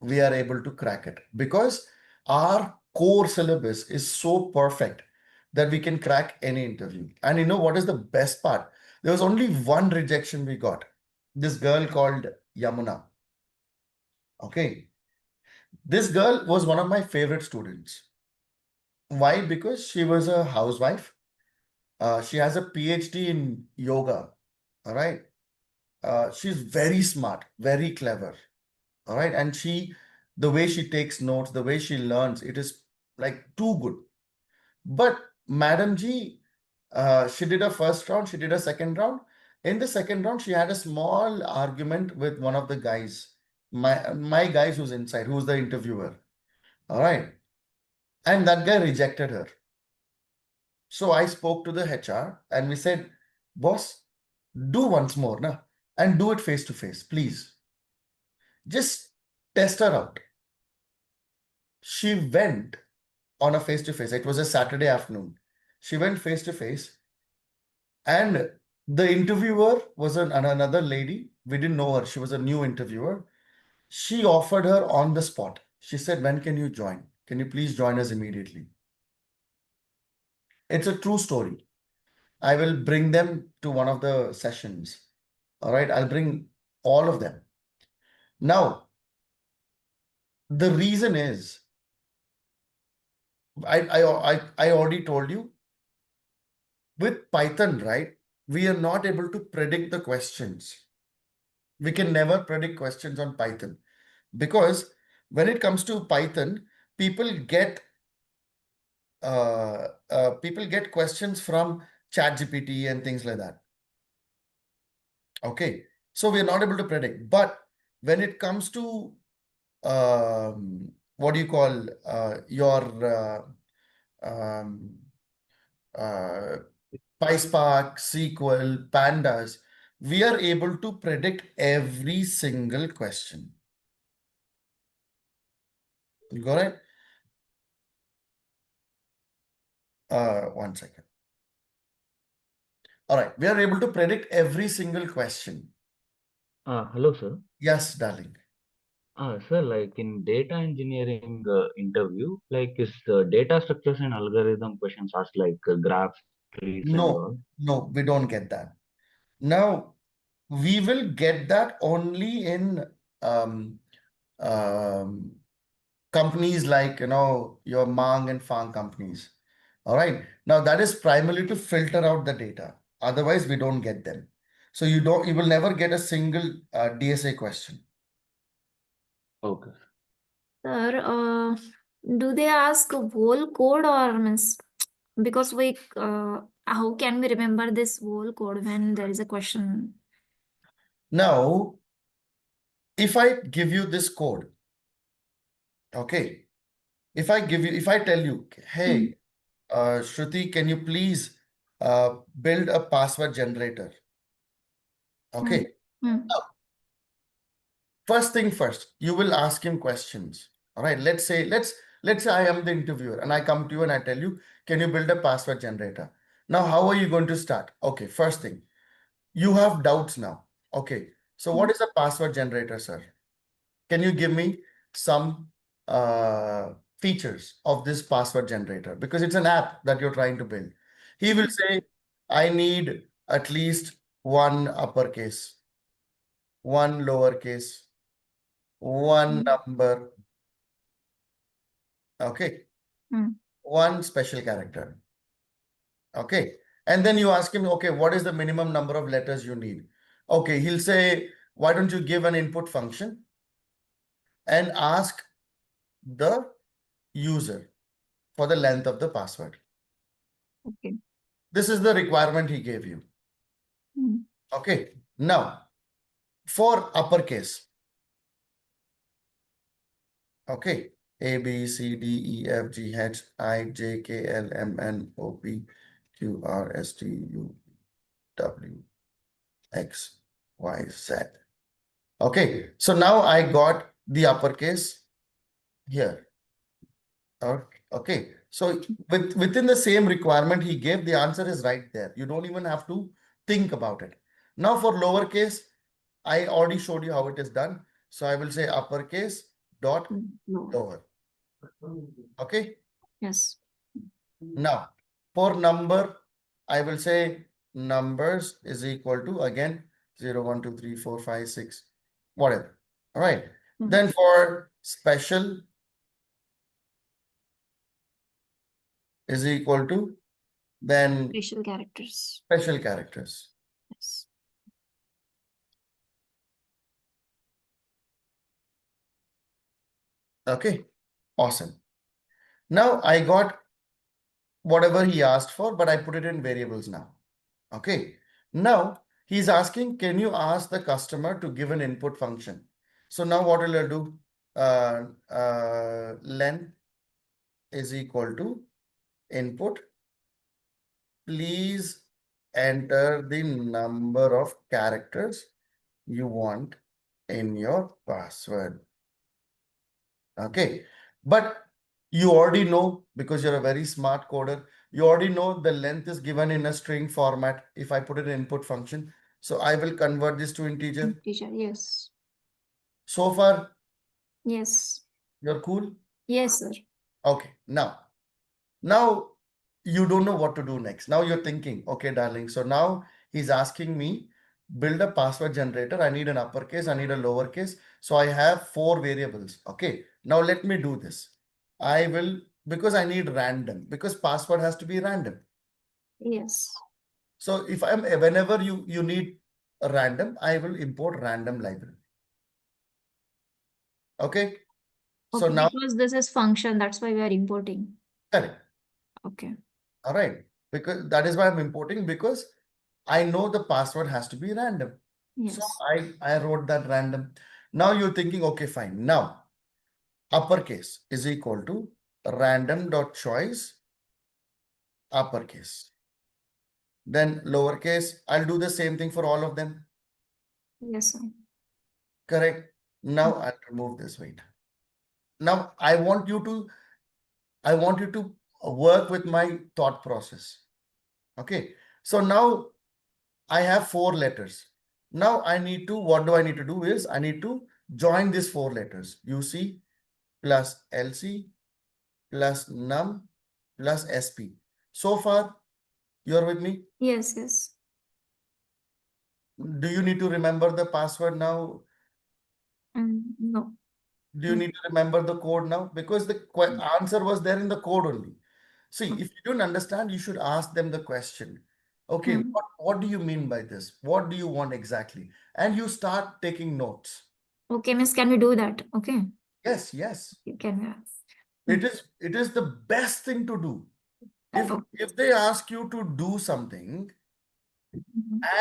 we are able to crack it because our core syllabus is so perfect that we can crack any interview. And you know what is the best part? There was only one rejection we got. This girl called Yamuna. Okay. This girl was one of my favorite students. Why? Because she was a housewife. She has a PhD in yoga. All right. She's very smart, very clever. All right. And the way she takes notes, the way she learns, it is like too good. But Madam G, she did a first round, she did a second round. In the second round, she had a small argument with one of the guys, my guys who's inside, who's the interviewer. All right. And that guy rejected her. So I spoke to the HR and we said, boss, do once more, na, and do it face to face, please. Just test her out. She went on a face to face. It was a Saturday afternoon. She went face to face, and the interviewer was another lady. We didn't know her. She was a new interviewer. She offered her on the spot. She said, when can you join? Can you please join us immediately? It's a true story. I will bring them to one of the sessions. All right, I'll bring all of them. Now, the reason is, I already told you, with Python, right? We are not able to predict the questions. We can never predict questions on Python because when it comes to Python, people get questions from ChatGPT and things like that. Okay, so we are not able to predict. But when it comes to what do you call your PySpark, SQL, Pandas, we are able to predict every single question. You got it? One second. All right, we are able to predict every single question. Hello, sir. Yes, darling. Sir, like in data engineering interview, like is data structures and algorithm questions asked like graphs, trees, and all? No, we don't get that. Now, we will get that only in companies like, your Mang and Fang companies. All right. Now, that is primarily to filter out the data. Otherwise, we don't get them. So you will never get a single DSA question. Okay. Sir, do they ask whole code or means because how can we remember this whole code when there is a question? Now, if I give you this code, okay, if I tell you, hey, Shruti, can you please build a password generator? Okay. Now, first thing first, you will ask him questions. All right. Let's say I am the interviewer and I come to you and I tell you, can you build a password generator? Now, how are you going to start? Okay. First thing, you have doubts now. Okay. So what is a password generator, sir? Can you give me some features of this password generator? Because it's an app that you're trying to build. He will say, I need at least one uppercase, one lowercase, one number, okay, one special character, okay. And then you ask him, okay, what is the minimum number of letters you need? Okay, he'll say, why don't you give an input function and ask the user for the length of the password. Okay. This is the requirement he gave you. Okay, now for uppercase, okay, A, B, C, D, E, F, G, H, I, J, K, L, M, N, O, P, Q, R, S, T, U, W, X, Y, Z. Okay, so now I got the uppercase here. Okay, so within the same requirement he gave, the answer is right there. You don't even have to think about it. Now for lowercase, I already showed you how it is done. So I will say uppercase dot lower. Okay. Yes. Now for number, I will say numbers is equal to again 0, 1, 2, 3, 4, 5, 6, whatever. All right. Then for special is equal to then Special characters. special characters. Yes. Okay, awesome. Now I got whatever he asked for, but I put it in variables now. Okay, now he's asking, can you ask the customer to give an input function? So now what will I do? Len is equal to input. Please enter the number of characters you want in your password. Okay, but you already know, because you're a very smart coder, you already know the length is given in a string format if I put it in input function. So I will convert this to integer. Teacher, yes. So far, Yes. you're cool? Yes, sir. Okay, now you don't know what to do next. Now you're thinking, okay, darling. So now he's asking me, build a password generator. I need an uppercase, I need a lowercase. So I have 4 variables. Okay, now let me do this. I will, because I need random, because password has to be random. Yes. So if I'm, whenever you need a random, I will import random library. Okay. So Okay, now, because this is function, that's why we are importing. correct. Okay. All right. Because that is why I'm importing, because I know the password has to be random. So Yes. I wrote that random. Now you're thinking, okay, fine. Now uppercase is equal to random.choice uppercase. Then lowercase, I'll do the same thing for all of them. Yes, sir. Correct. Now I'll remove this. Wait. Now I want you to work with my thought process. Okay. So now I have 4 letters. Now what do I need to do is I need to join these 4 letters. UC plus LC plus num plus SP. So far, you're with me? Yes, yes. Do you need to remember the password now? No. Do you need to remember the code now? Because the answer was there in the code only. See, if you don't understand, you should ask them the question. Okay, what do you mean by this? What do you want exactly? And you start taking notes. Okay, miss, can we do that? Okay. Yes, yes. You can. It is the best thing to do. If they ask you to do something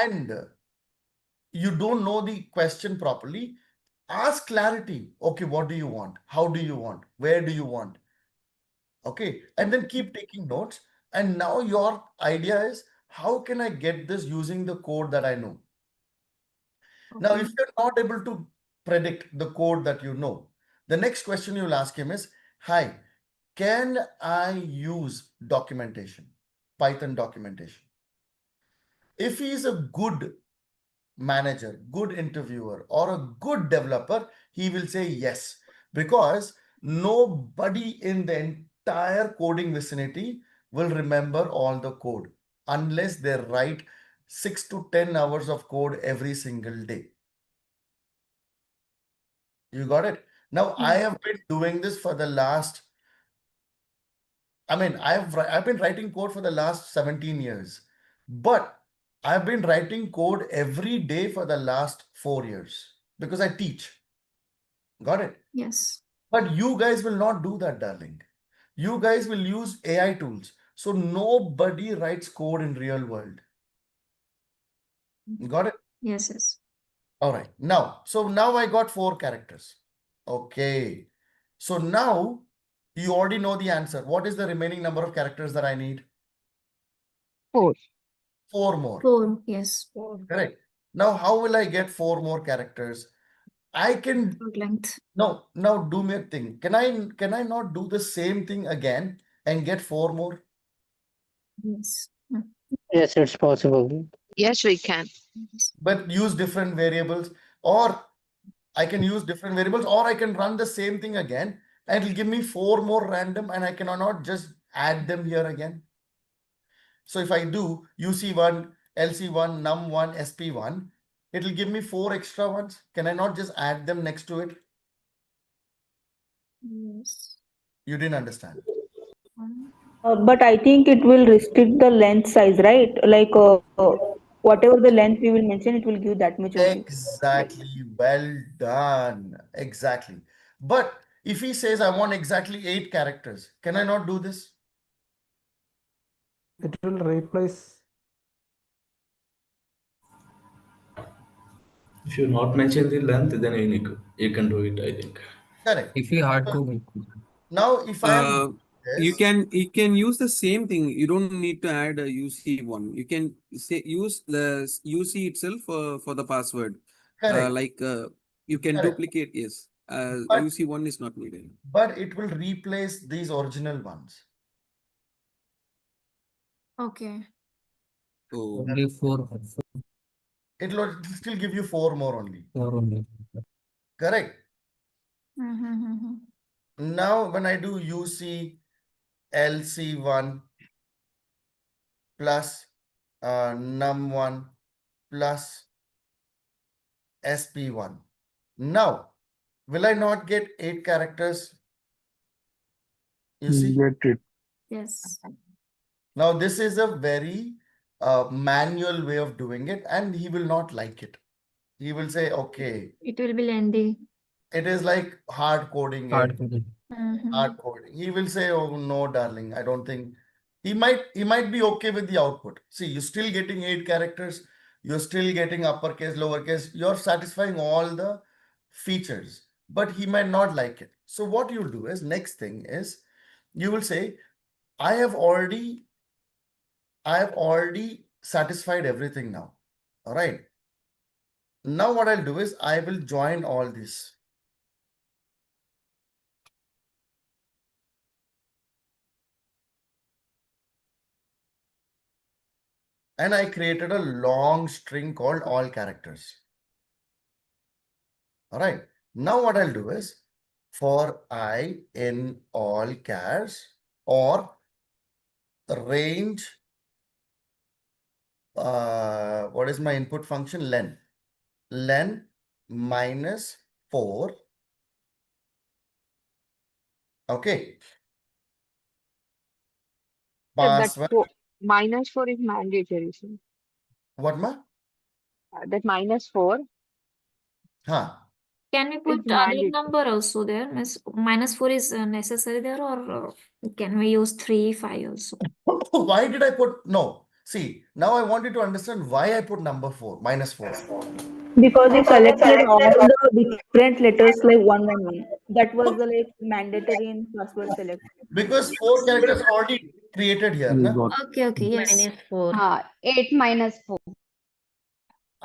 and you don't know the question properly, ask clarity. Okay, what do you want? How do you want? Where do you want? Okay, and then keep taking notes. And now your idea is, how can I get this using the code that I know? Now, if you're not able to predict the code that you know, the next question you'll ask him is, hi, can I use documentation, Python documentation? If he is a good manager, good interviewer, or a good developer, he will say yes, because nobody in the entire coding vicinity will remember all the code unless they write 6 to 10 hours of code every single day. You got it? Now, I have been doing this for the last, I've been writing code for the last 17 years, but I've been writing code every day for the last 4 years because I teach. Got it? Yes. But you guys will not do that, darling. You guys will use AI tools. So nobody writes code in real world. Got it? Yes, yes. All right. Now I got 4 characters. Okay. So now you already know the answer. What is the remaining number of characters that I need? 4. 4 more. 4. Yes. Correct. Now, how will I get 4 more characters? I can length. now do me a thing. Can I not do the same thing again and get 4 more? Yes. Yes, it's possible. Yes, we can. But use different variables, or I can use different variables, or I can run the same thing again and it'll give me 4 more random and I cannot just add them here again. So if I do UC1, LC1, num1, SP1, it'll give me 4 extra ones. Can I not just add them next to it? Yes. You didn't understand. But I think it will restrict the length size, right? Like whatever the length we will mention, it will give that much only. Exactly. Well done. Exactly. But If he says I want exactly 8 characters, can I not do this? It will replace. If you not mention the length, then you can do it, I think. Correct. If we hard code it. Now, if I am you can use the same thing. You don't need to add a UC1. You can say use the UC itself for the password. Correct. You can Correct. duplicate. Yes. But- UC1 is not needed. but it will replace these original ones. Okay. Oh. Only 4. It will still give you 4 more only. 4 only. Correct. Mm-hmm. Now, when I do UC LC1 plus num1 plus SP1. Now, will I not get 8 characters? You see? Get it. Yes. Now, this is a very manual way of doing it, and he will not like it. He will say, okay, It will be lengthy. it is like hard coding Hard it. coding. Mm-hmm. Hard coding. He will say, oh no, darling, I don't think he might be okay with the output. See, you're still getting 8 characters, you're still getting uppercase, lowercase, you're satisfying all the features, but he might not like it. So what you'll do is, next thing is, you will say, I have already satisfied everything now. All right. Now what I'll do is I will join all this. And I created a long string called all characters. All right. Now what I'll do is for I in all chars or range, what is my input function? Len minus 4. Okay. Password. -4 is mandatory. So, What ma? that -4 Huh. Can we put is other mandatory. number also there? Means -4 is necessary there, or can we use 3, 5 also? Why did I put no? See, now I want you to understand why I put number 4, -4. Because you selected all the different letters like 111. That was the like mandatory in password selection. Because 4 characters are already created here. Na? Okay, yes. -4. 8 minus 4.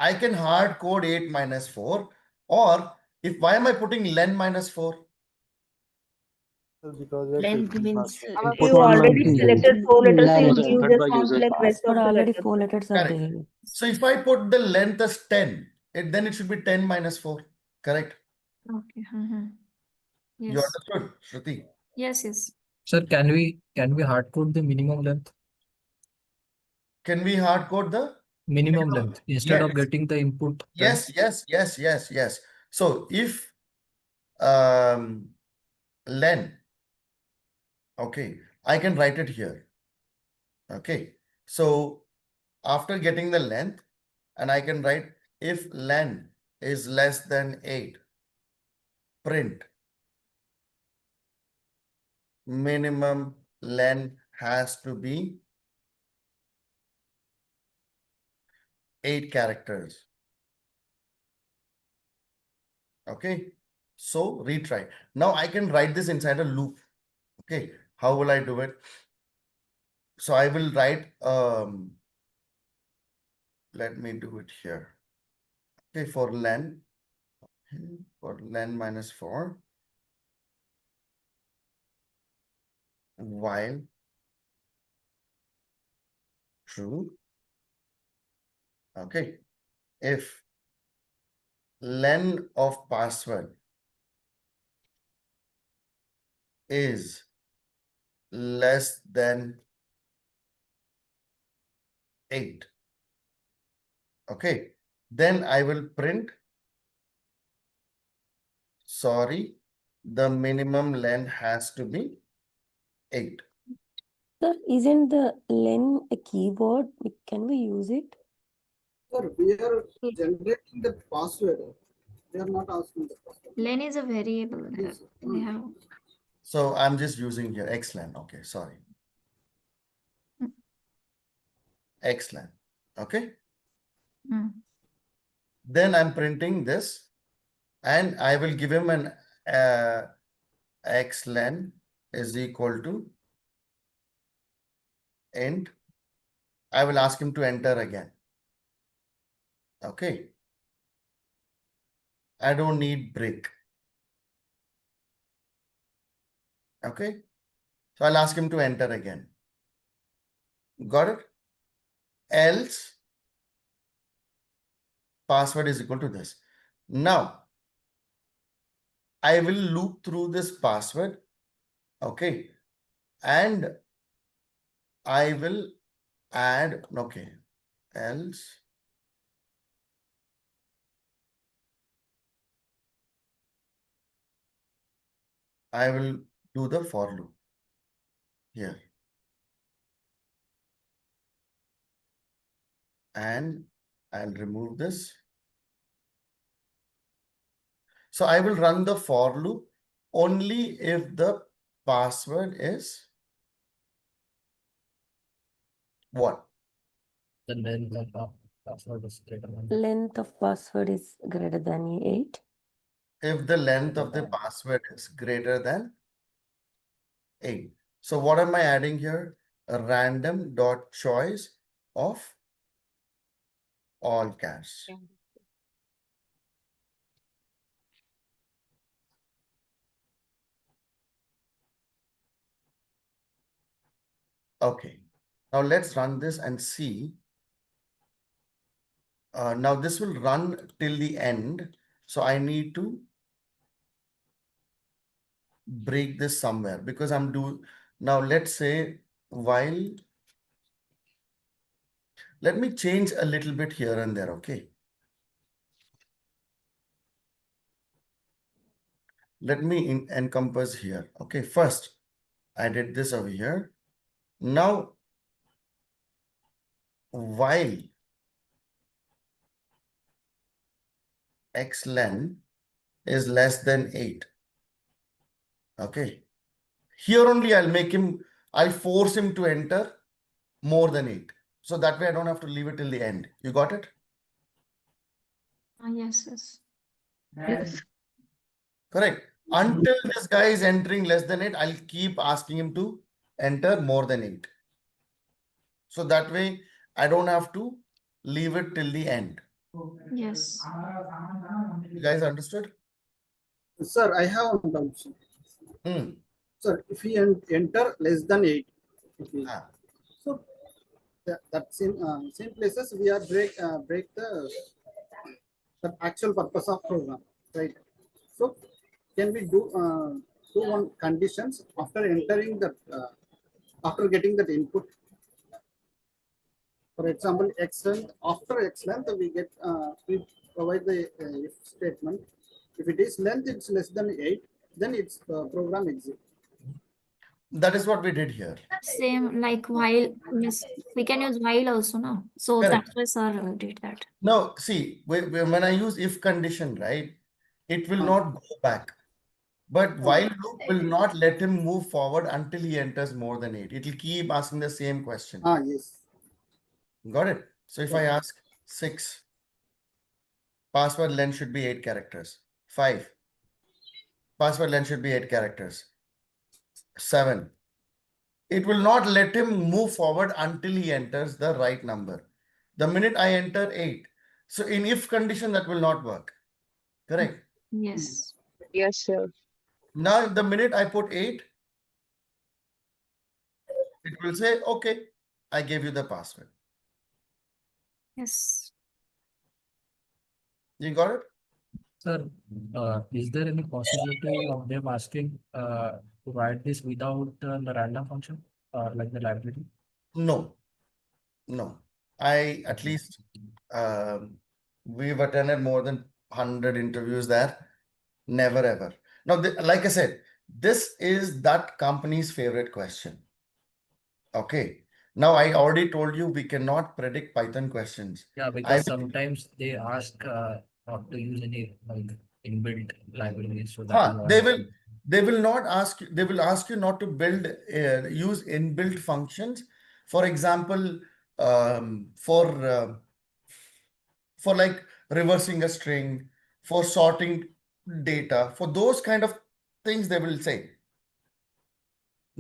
I can hard code 8 minus 4, or if why am I putting len minus 4? Length means You already selected 4 letters, so length. you just want like rest Password of the already letters. 4 letters are Correct. there. So if I put the length as 10, then it should be 10 minus 4. Correct? Okay. You Yes. understood, Shruti? Yes. Sir, can we hard code the minimum length? Can we hard code the Minimum length instead of Yes. getting the input? Yes. So if len, okay, I can write it here. Okay. So after getting the length, and I can write if len is less than 8, print minimum len has to be 8 characters. Okay. So retry. Now I can write this inside a loop. Okay. How will I do it? So I will write, let me do it here. Okay, for len minus 4, while true. Okay, if len of password is less than 8, okay, then I will print, sorry, the minimum len has to be 8. Sir, isn't the len a keyword? Can we use it? Sir, we are generating the password. They are not asking the question. Len is a variable. They have. So I'm just using here xlen. Okay, sorry. Xlen. Okay. Then I'm printing this, and I will give him an xlen is equal to int. I will ask him to enter again. Okay. I don't need break. Okay. So I'll ask him to enter again. Got it? Else password is equal to this. Now I will loop through this password. Okay. And I will add, okay, else I will do the for loop here. And I'll remove this. So I will run the for loop only if the password is what? The length of password is greater than Length of password is greater than 8. If the length of the password is greater than 8. So what am I adding here? A random dot choice of all caps. Okay. Now let's run this and see. Now this will run till the end. So I need to break this somewhere because I'm doing now. Let's say while let me change a little bit here and there. Okay. Let me encompass here. Okay. First, I did this over here. Now, while xlen is less than 8. Okay. Here only I'll force him to enter more than 8. So that way I don't have to leave it till the end. You got it? Yes, yes. Yes. Correct. Until this guy is entering less than 8, I'll keep asking him to enter more than 8. So that way I don't have to leave it till the end. Yes. You guys understood? Sir, I have one doubt. Sir, if we enter less than 8, okay. So that same places we are break the actual purpose of program, right? So can we do one conditions after entering that after getting that input? For example, x length, after x length we provide the if statement. If it is length it's less than 8, then it's program exit. That is what we did here. Same like while, yes, we can use while also now. So Correct. that's why sir did that. Now, see, when I use if condition, right, it will not go back. But while loop will not let him move forward until he enters more than 8. It will keep asking the same question. Yes. Got it? So if I ask 6, password length should be 8 characters. 5, password length should be 8 characters. 7. It will not let him move forward until he enters the right number. The minute I enter 8. So in if condition, that will not work. Correct? Yes. Yes, sir. Now, the minute I put 8, it will say, okay, I gave you the password. Yes. You got it? Sir, is there any possibility of them asking to write this without the random function or like the library? No, no. At least we've attended more than 100 interviews there. Never ever. Now, like I said, this is that company's favorite question. Okay. Now, I already told you we cannot predict Python questions. Yeah, because sometimes they ask not to use any like inbuilt libraries. So that Huh, is why. they will not ask you, they will ask you not to build, use inbuilt functions. For example, for like reversing a string, for sorting data, for those kind of things they will say.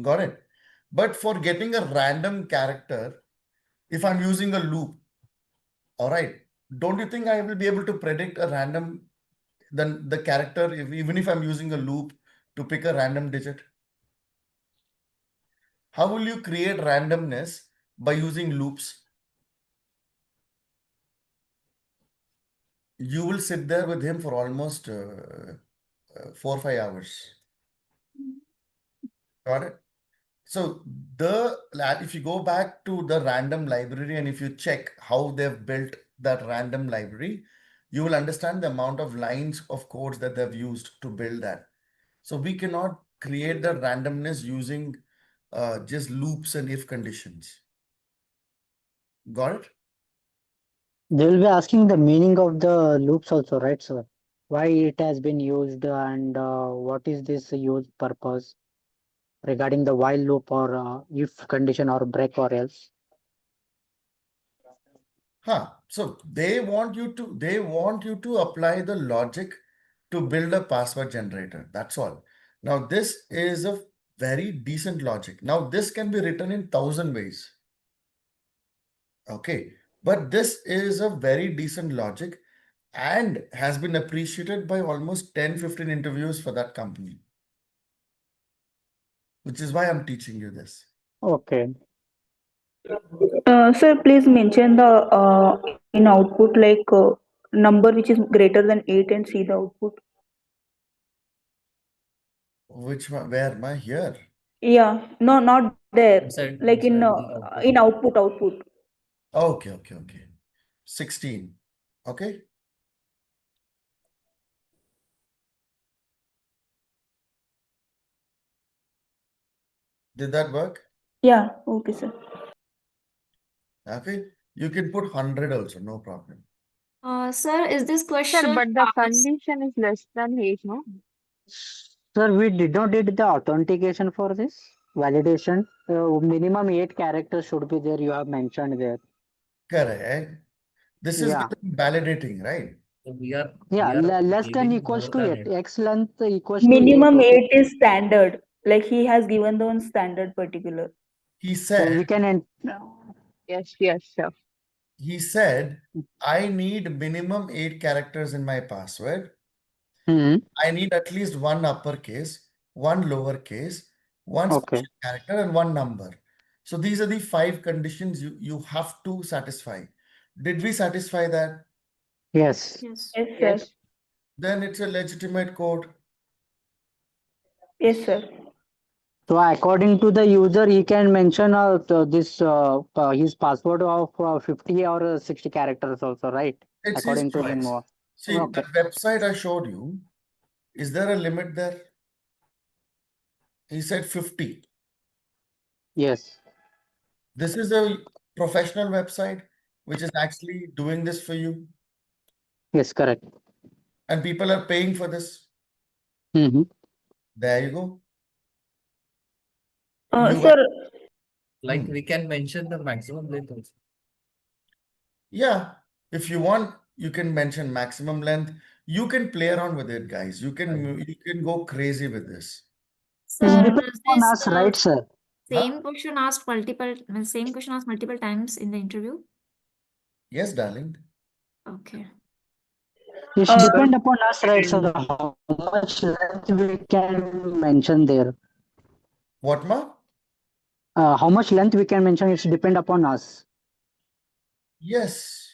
Got it? But for getting a random character, if I'm using a loop, all right, don't you think I will be able to predict a random, then the character, even if I'm using a loop to pick a random digit? How will you create randomness by using loops? You will sit there with him for almost 4 or 5 hours. Got it? So if you go back to the random library and if you check how they've built that random library, you will understand the amount of lines of codes that they've used to build that. So we cannot create the randomness using just loops and if conditions. Got it? They will be asking the meaning of the loops also, right, sir? Why it has been used and what is this use purpose regarding the while loop or if condition or break or else? So they want you to apply the logic to build a password generator. That's all. Now this is a very decent logic. Now this can be written in 1,000 ways. Okay, but this is a very decent logic and has been appreciated by almost 10-15 interviews for that company, which is why I'm teaching you this. Okay. Sir, please mention the in output like number which is greater than 8 and see the output. Which one? Where am I here? Yeah, no, not there. Inside, Like in inside the output. in output. Okay. 16. Okay. Did that work? Yeah, okay, sir. Okay. You can put 100 also, no problem. Sir, is this Sir, question but the asked? condition is less than 8, no? Sir, we did not did the authentication for this validation. Minimum 8 characters should be there. You have mentioned there. Correct. This is Yeah. validating, right? So we are Less than giving equals more to than 8. it. X length equals to 8. Minimum Okay. 8 is standard. Like he has given the one standard particular. He So we said, can Yes, sure. he said, I need minimum 8 characters in my password. I need at least one uppercase, one lowercase, one special character, and one number. So these are the 5 conditions you have to satisfy. Did we satisfy that? Yes. Yes. Yes, sir. Then it's a legitimate code. Yes, sir. So according to the user, he can mention his password of 50 or 60 characters also, right? It's his According to him. choice. See, Okay. that website I showed you, is there a limit there? He said 50. Yes. This is a professional website which is actually doing this for you. Yes, correct. And people are paying for this. There you go. Sir, Like we can mention the maximum length also. Yeah, if you want, you can mention maximum length. You can play around with it, guys. You can go crazy with this. Sir, is on this us, right, sir? same question asked multiple times in the interview? Yes, darling. Okay. It depend upon us, right? So how much length we can mention there. What, ma? How much length we can mention, it's depend upon us. Yes.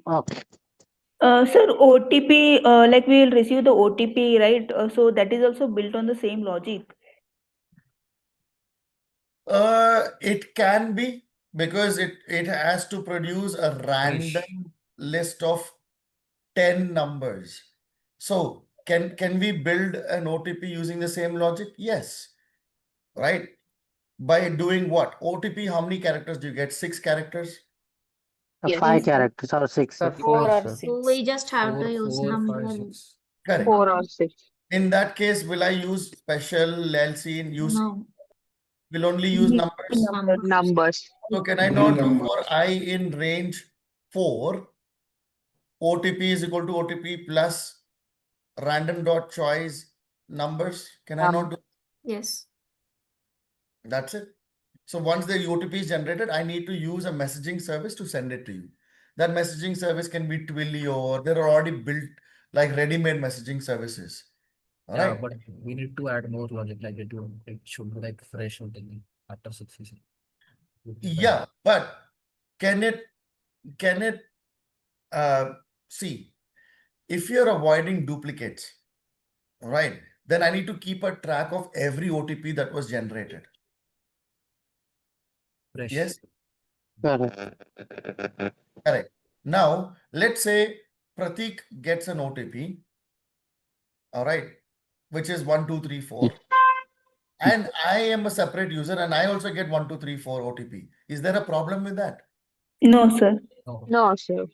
Okay. Sir, OTP, like we will receive the OTP, right? So that is also built on the same logic. It can be because it has to produce a random list of 10 numbers. So can we build an OTP using the same logic? Yes. Right? By doing what? OTP, how many characters do you get? 6 characters? Yes. 5 characters or 6. Sir, 4 or sir. 6. So we just have to use 4, 5, number. 6. Correct. 4 or 6. In that case, will I use special LC in UC? No. Will only use numbers. Numbers. So can I not do for I in range 4, OTP is equal to OTP plus random dot choice numbers? Can I not do? Yes. That's it. So once the OTP is generated, I need to use a messaging service to send it to you. That messaging service can be Twilio, or there are already built like ready-made messaging services. All Yeah, right. but we need to add more logic. Like it should be like fresh or something after 6 season. Yeah, but can it see if you're avoiding duplicates, right? Then I need to keep a track of every OTP that was generated. Fresh. Yes. Correct. Correct. Now, let's say Pratik gets an OTP, all right, which is 1, 2, 3, 4. And I am a separate user and I also get 1, 2, 3, 4 OTP. Is there a problem with that? No, sir. No, sir.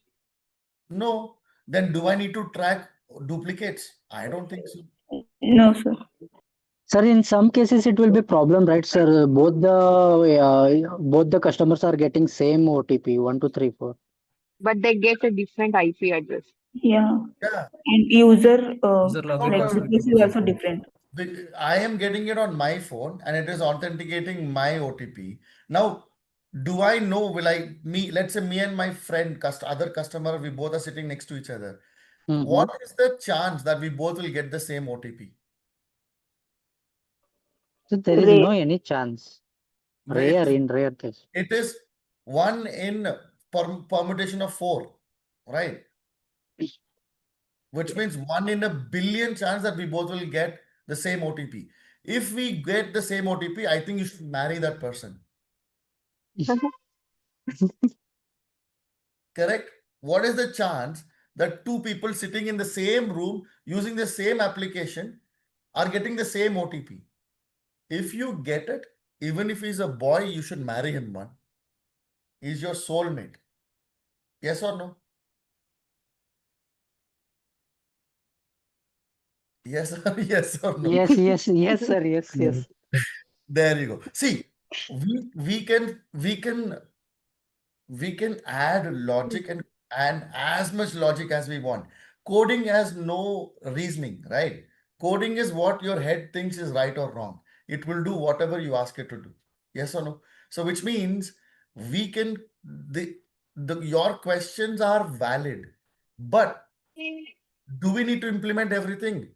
No. Then do I need to track duplicates? I don't think so. No, sir. Sir, in some cases it will be problem, right, sir? Both the customers are getting same OTP 1, 2, 3, 4. But they get a different IP address. Yeah. Yeah. And user User login like also address is different. also different. I am getting it on my phone and it is authenticating my OTP. Now, do I know, let's say me and my friend, other customer, we both are sitting next to each other. What is the chance that we both will get the same OTP? So there is no any chance. Wait, Rare case. it is 1 in permutation of 4, right? Which means 1 in a billion chance that we both will get the same OTP. If we get the same OTP, I think you should marry that person. Correct? What is the chance that 2 people sitting in the same room using the same application are getting the same OTP? If you get it, even if he's a boy, you should marry him, man. He's your soulmate. Yes or no? Yes or yes or no? Yes, sir. Yes. There you go. See, we can add logic and as much logic as we want. Coding has no reasoning, right? Coding is what your head thinks is right or wrong. It will do whatever you ask it to do. Yes or no? So which means we can your questions are valid, but do we need to implement everything?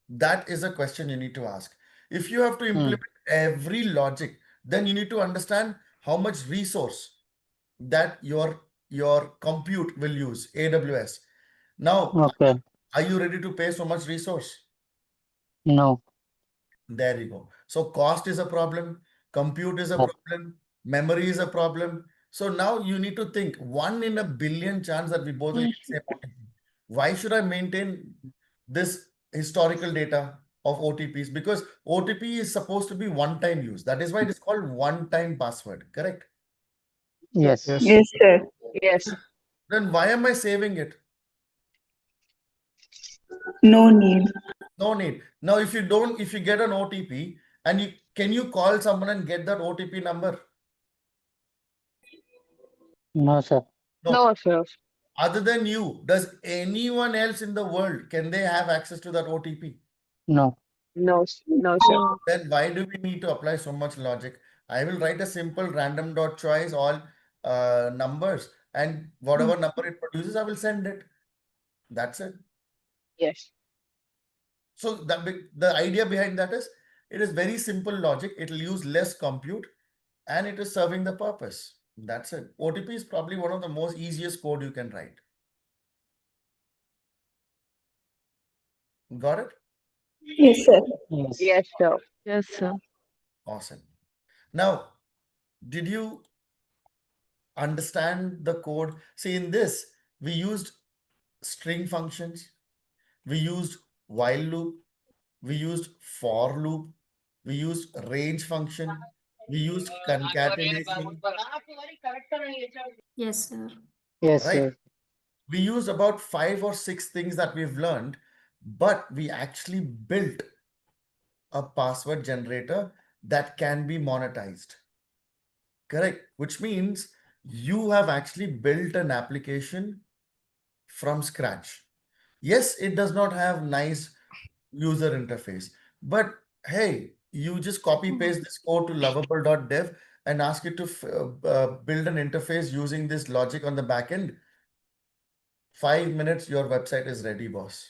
That is a question you need to ask. If you have to implement every logic, then you need to understand how much resource that your compute will use, AWS. Now, Okay. are you ready to pay so much resource? No. There you go. So cost is a problem, compute is a problem, memory is a problem. So now you need to think 1 in a billion chance that we both will get same OTP. Why should I maintain this historical data of OTPs? Because OTP is supposed to be one-time use. That is why it is called one-time password, correct? Yes. Yes, sir. Yes. Then why am I saving it? No need. No need. Now, if you get an OTP and can you call someone and get that OTP number? No, sir. No, sir. Other than you, does anyone else in the world, can they have access to that OTP? No. No, no, sir. Then why do we need to apply so much logic? I will write a simple random dot choice all numbers, and whatever number it produces, I will send it. That's it. Yes. So the idea behind that is it is very simple logic. It will use less compute and it is serving the purpose. That's it. OTP is probably one of the most easiest code you can write. Got it? Yes, sir. Yes, sir. Yes, sir. Awesome. Now, did you understand the code? See, in this, we used string functions, we used while loop, we used for loop, we used range function, we used concatenation. Yes, sir. Yes, right? yes. We use about 5 or 6 things that we've learned, but we actually built a password generator that can be monetized. Correct. Which means you have actually built an application from scratch. Yes, it does not have nice user interface, but hey, you just copy paste this code to lovable.dev and ask it to build an interface using this logic on the backend. 5 minutes, your website is ready, boss.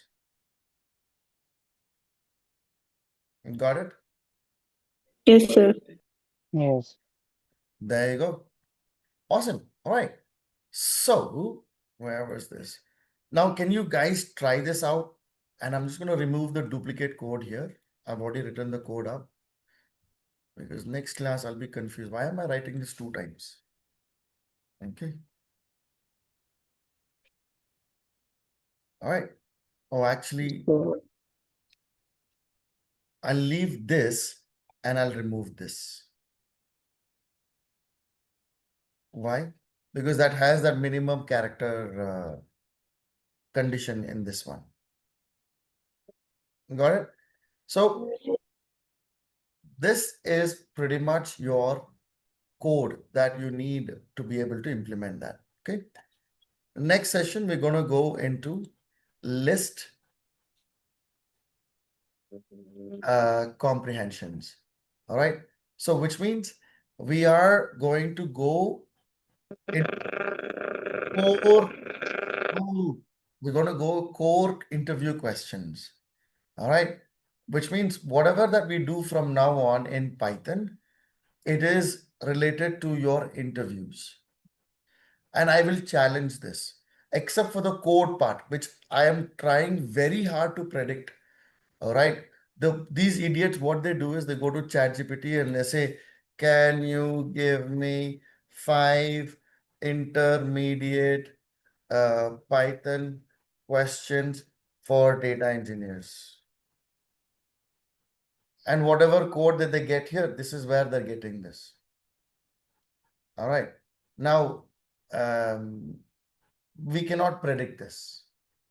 Got it? Yes, sir. Yes. There you go. Awesome. All right. So, where was this? Now, can you guys try this out? And I'm just going to remove the duplicate code here. I've already written the code up because next class I'll be confused. Why am I writing this 2 times? Okay. All right. Oh, actually, I'll leave this and I'll remove this. Why? Because that has that minimum character condition in this one. Got it? So this is pretty much your code that you need to be able to implement that. Okay. Next session, we're going to go into list comprehensions. All right. So which means we are going to go in core. We're going to go core interview questions. All right. Which means whatever that we do from now on in Python, it is related to your interviews. And I will challenge this, except for the code part, which I am trying very hard to predict. All right. These idiots, what they do is they go to ChatGPT and they say, can you give me 5 intermediate Python questions for data engineers? And whatever code that they get here, this is where they're getting this. All right. Now, we cannot predict this.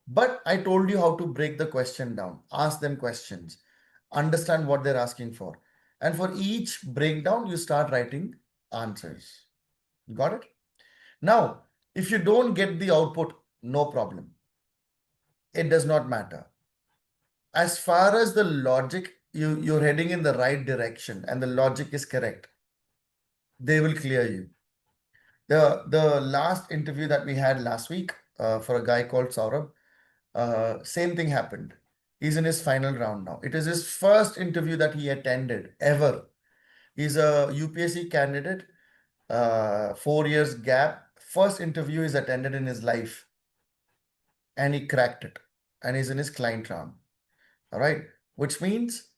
But I told you how to break the question down, ask them questions, understand what they're asking for. And for each breakdown, you start writing answers. Got it? Now, if you don't get the output, no problem. It does not matter. As far as the logic, you're heading in the right direction and the logic is correct, they will clear you. The last interview that we had last week for a guy called Saurabh, same thing happened. He's in his final round now. It is his first interview that he attended ever. He's a UPSC candidate, 4 years gap. First interview he's attended in his life, and he cracked it. And he's in his client round. All right, which means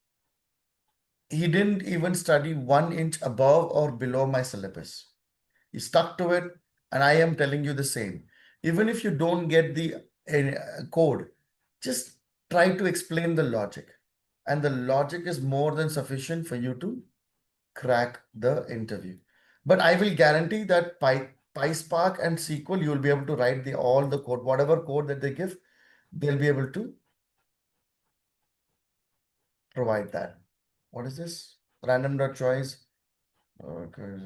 he didn't even study 1 inch above or below my syllabus. He stuck to it, and I am telling you the same. Even if you don't get the code, just try to explain the logic. And the logic is more than sufficient for you to crack the interview. But I will guarantee that PySpark and SQL, you will be able to write all the code, whatever code that they give, they'll be able to provide that. What is this? Random.choice. Okay.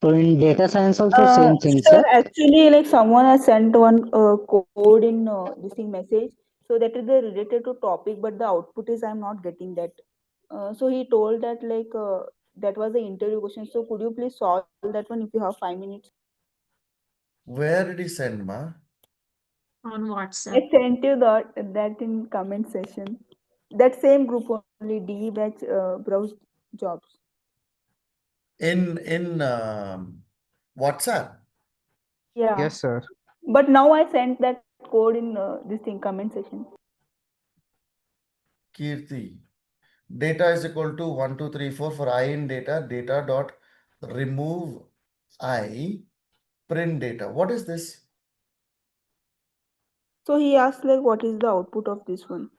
So in data science also same thing, Sir, sir. actually, like someone has sent one code in this thing message. So that is related to topic, but the output is I'm not getting that. So he told that like that was the interview question. So could you please solve that one if you have 5 minutes? Where did he send, ma? On I WhatsApp. sent you that in comment session. That same group only, D batch browse jobs. In WhatsApp. Yeah. Yes, sir. But now I sent that code in this thing comment session. Kirti. Data is equal to 1, 2, 3, 4 for I in data, data dot remove I, print data. What is this? So he asked like what is the output of this one?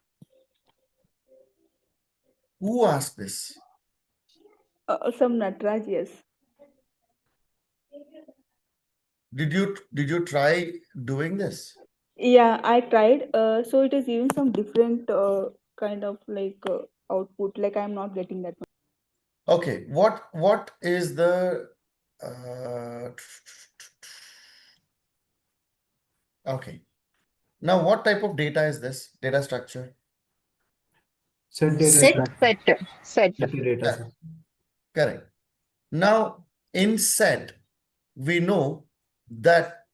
Who asked this? Some Natraj, yes. Did you try doing this? Yeah, I tried. So it is giving some different kind of like output. Like I'm not getting that one. Okay, what is the uh, okay. Now what type of data is this? Data structure? Set data Set. structure. Set. Set data Yeah, set. correct. Now in set, we know that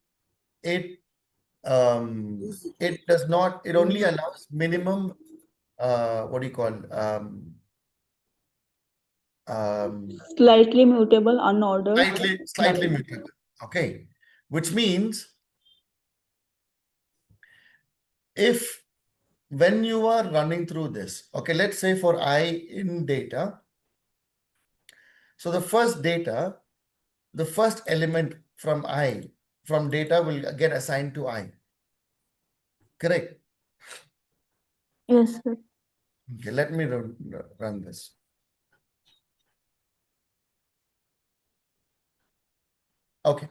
it it does not, it only allows minimum what do you call Slightly mutable, unordered. slightly mutable. Okay, which means if when you are running through this, okay, let's say for I in data, so the first data, the first element from I from data will get assigned to I. Correct? Yes, sir. Okay, let me run this. Okay.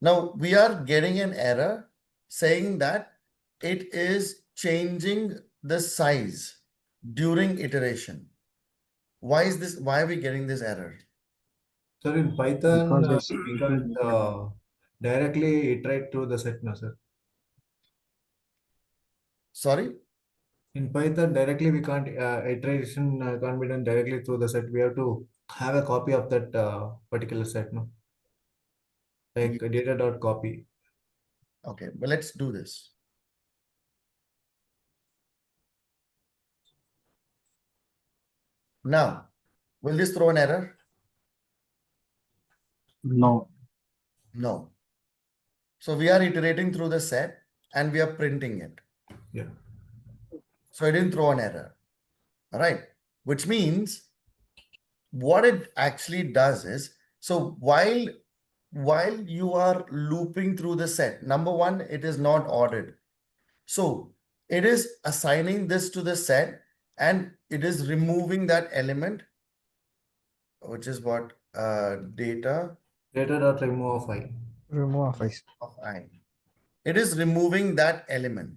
Now we are getting an error saying that it is changing the size during iteration. Why is this? Why are we getting this error? Sir, in Python, Because this we can't directly iterate through the set, no, sir. Sorry? In Python, directly we can't iteration can't be done directly through the set. We have to have a copy of that particular set, no? Like data.copy. Okay, but let's do this. Now, will this throw an error? no. No. So we are iterating through the set and we are printing it. Yeah. So it didn't throw an error. All right. Which means what it actually does is, so while you are looping through the set, number one, it is not ordered. So it is assigning this to the set and it is removing that element, which is what data Data.remove of I. Remove face. of I. It is removing that element.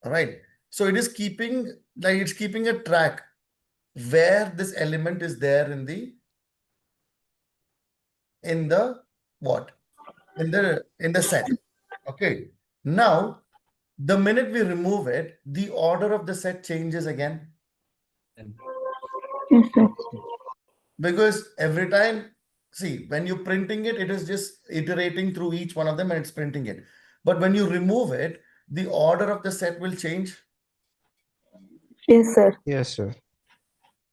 All right. So it is keeping, like it's keeping a track where this element is there in the what? In the set. Okay. Now, the minute we remove it, the order of the set changes again. Yes, sir. Because every time, see, when you're printing it, it is just iterating through each one of them and it's printing it. But when you remove it, the order of the set will change. Yes, sir. Yes, sir.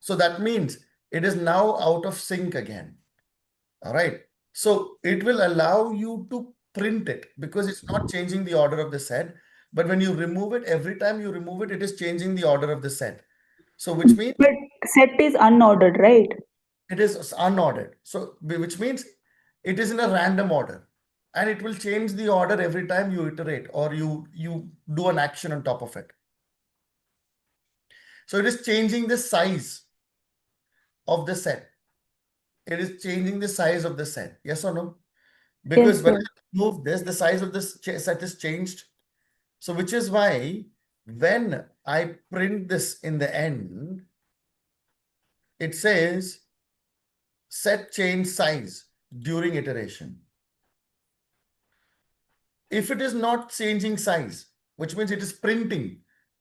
So that means it is now out of sync again. All right. So it will allow you to print it because it's not changing the order of the set. But when you remove it, every time you remove it, it is changing the order of the set. So which means But set is unordered, right? it is unordered. So which means it is in a random order and it will change the order every time you iterate or you do an action on top of it. So it is changing the size of the set. It is changing the size of the set. Yes or no? Because Yes, when sir. I move this, the size of this set is changed. So which is why when I print this in the end, it says set change size during iteration. If it is not changing size, which means it is printing,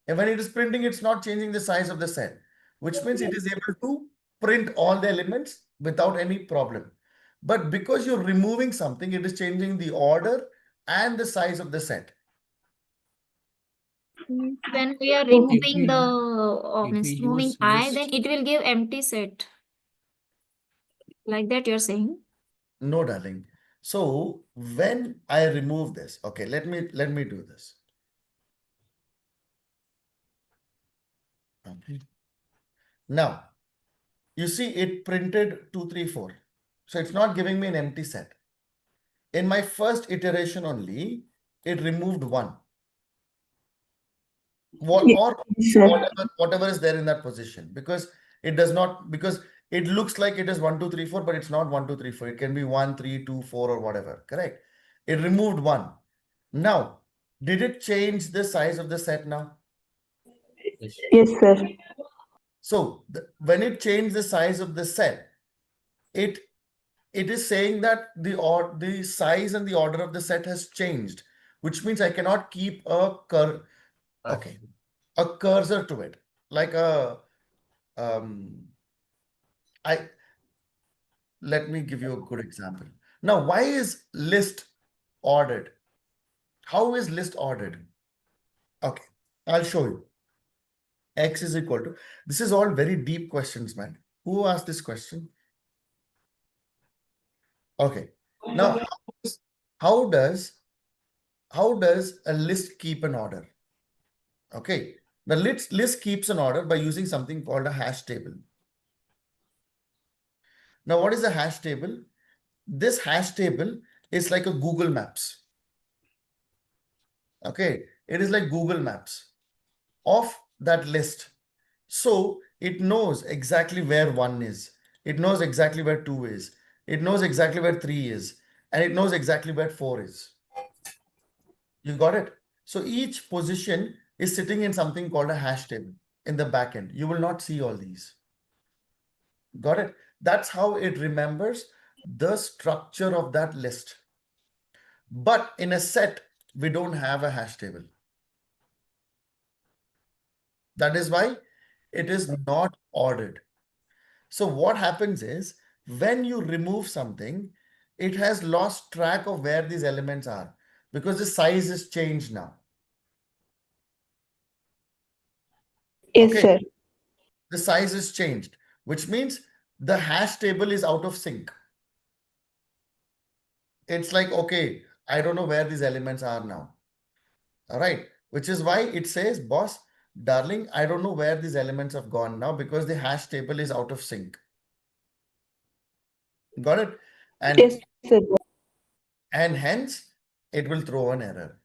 and when it is printing, it's not changing the size of the set, which means it is able to print all the elements without any problem. But because you're removing something, it is changing the order and the size of the set. When we are If removing we the if means we moving use I, list, then it will give empty set. Like that you're saying? No, darling. So when I remove this, okay, let me do this. Okay. Now, you see it printed 2, 3, 4. So it's not giving me an empty set. In my first iteration only, it removed 1. Yes, sir. Whatever is there in that position, because it does not, because it looks like it is 1, 2, 3, 4, but it's not 1, 2, 3, 4. It can be 1, 3, 2, 4 or whatever. Correct. It removed one. Now, did it change the size of the set now? Yes, sir. So when it changed the size of the set, it is saying that the size and the order of the set has changed, which means I cannot keep a cursor to it, like a let me give you a good example. Now, why is list ordered? How is list ordered? Okay, I'll show you. X is equal to, this is all very deep questions, man. Who asked this question? Okay. Now, how does a list keep an order? Okay. The list keeps an order by using something called a hash table. Now, what is a hash table? This hash table is like a Google Maps. Okay. It is like Google Maps of that list. So it knows exactly where 1 is. It knows exactly where 2 is. It knows exactly where 3 is. And it knows exactly where 4 is. You got it? So each position is sitting in something called a hash table in the backend. You will not see all these. Got it? That's how it remembers the structure of that list. But in a set, we don't have a hash table. That is why it is not ordered. So what happens is when you remove something, it has lost track of where these elements are because the size is changed now. Yes, Okay. sir. The size is changed, which means the hash table is out of sync. It's like, okay, I don't know where these elements are now. All right. Which is why it says, boss, darling, I don't know where these elements have gone now because the hash table is out of sync. Got it? And Yes, sir. And hence it will throw an error.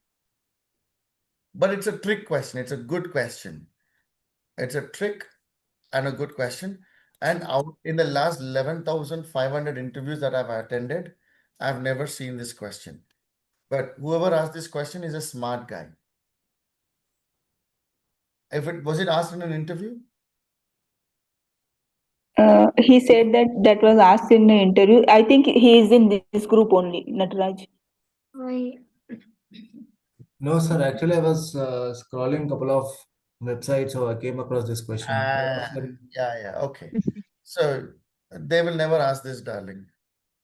But it's a trick question. It's a good question. It's a trick and a good question. And out in the last 11,500 interviews that I've attended, I've never seen this question. But whoever asked this question is a smart guy. Was it asked in an interview? He said that was asked in the interview. I think he is in this group only, Nataraj. No, sir. Actually, I was scrolling a couple of websites, so I came across this question. Yeah. Okay. So they will never ask this, darling.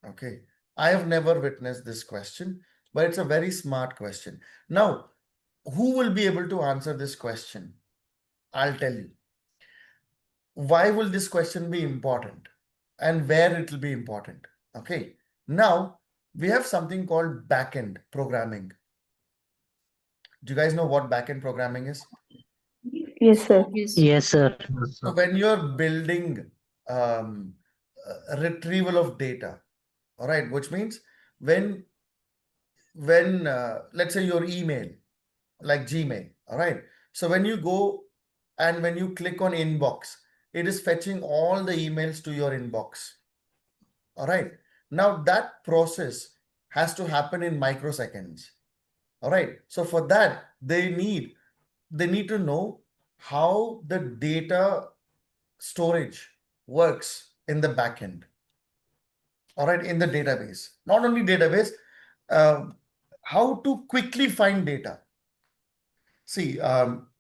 Okay. I have never witnessed this question, but it's a very smart question. Now, who will be able to answer this question? I'll tell you. Why will this question be important and where it will be important? Okay. Now, we have something called backend programming. Do you guys know what backend programming is? Yes, sir. Yes, sir. So when you're building a retrieval of data, all right, which means when let's say your email, like Gmail, all right. So when you go and when you click on inbox, it is fetching all the emails to your inbox. All right. Now that process has to happen in microseconds. All right. So for that, they need to know how the data storage works in the backend. All right, in the database. Not only database, how to quickly find data. See,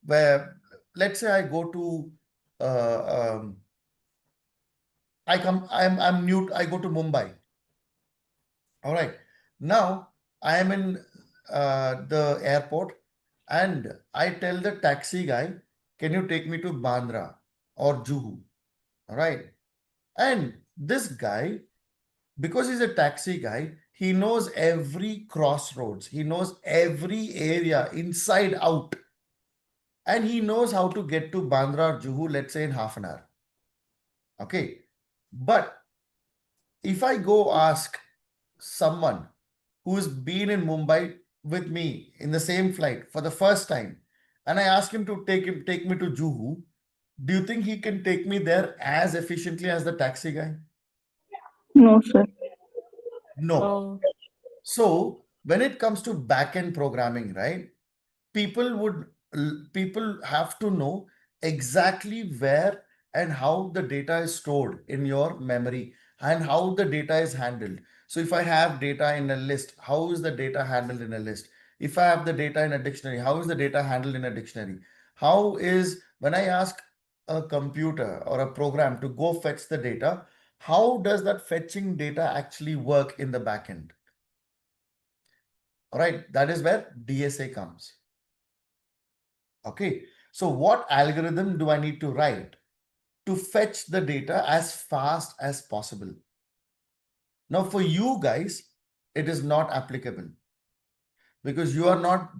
where let's say I go to I'm new. I go to Mumbai. All right. Now I am in the airport and I tell the taxi guy, can you take me to Bandra or Juhu? All right. And this guy, because he's a taxi guy, he knows every crossroads. He knows every area inside out. And he knows how to get to Bandra or Juhu, let's say in half an hour. Okay. But if I go ask someone who's been in Mumbai with me in the same flight for the first time, and I ask him to take me to Juhu, do you think he can take me there as efficiently as the taxi guy? No, sir. No. So when it comes to backend programming, right? People have to know exactly where and how the data is stored in your memory and how the data is handled. So if I have data in a list, how is the data handled in a list? If I have the data in a dictionary, how is the data handled in a dictionary? How is, when I ask a computer or a program to go fetch the data, how does that fetching data actually work in the backend? All right, that is where DSA comes. Okay, so what algorithm do I need to write to fetch the data as fast as possible? Now, for you guys, it is not applicable because you are not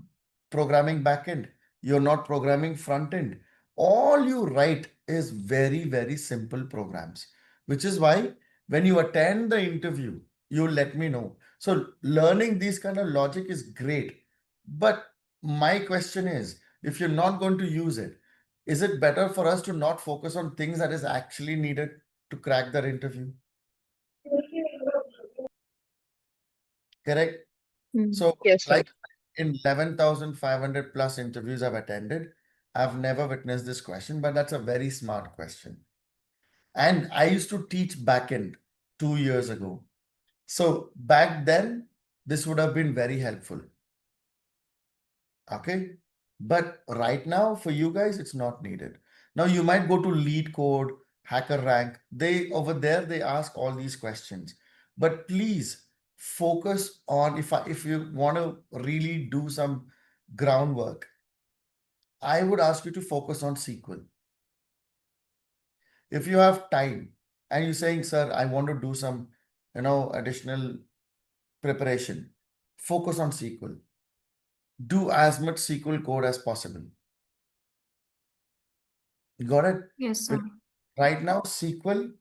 programming backend, you're not programming front end. All you write is very, very simple programs, which is why when you attend the interview, you let me know. So learning these kind of logic is great. But my question is, if you're not going to use it, is it better for us to not focus on things that is actually needed to crack that interview? Correct? So Yes, sir. like in 11,500 plus interviews I've attended, I've never witnessed this question, but that's a very smart question. And I used to teach backend 2 years ago. So back then, this would have been very helpful. Okay. But right now, for you guys, it's not needed. Now you might go to Lead Code, Hacker Rank. They over there, they ask all these questions. But please focus on if you want to really do some groundwork, I would ask you to focus on SQL. If you have time and you're saying, sir, I want to do some, additional preparation, focus on SQL. Do as much SQL code as possible. You got it? Yes, sir. Right now, SQL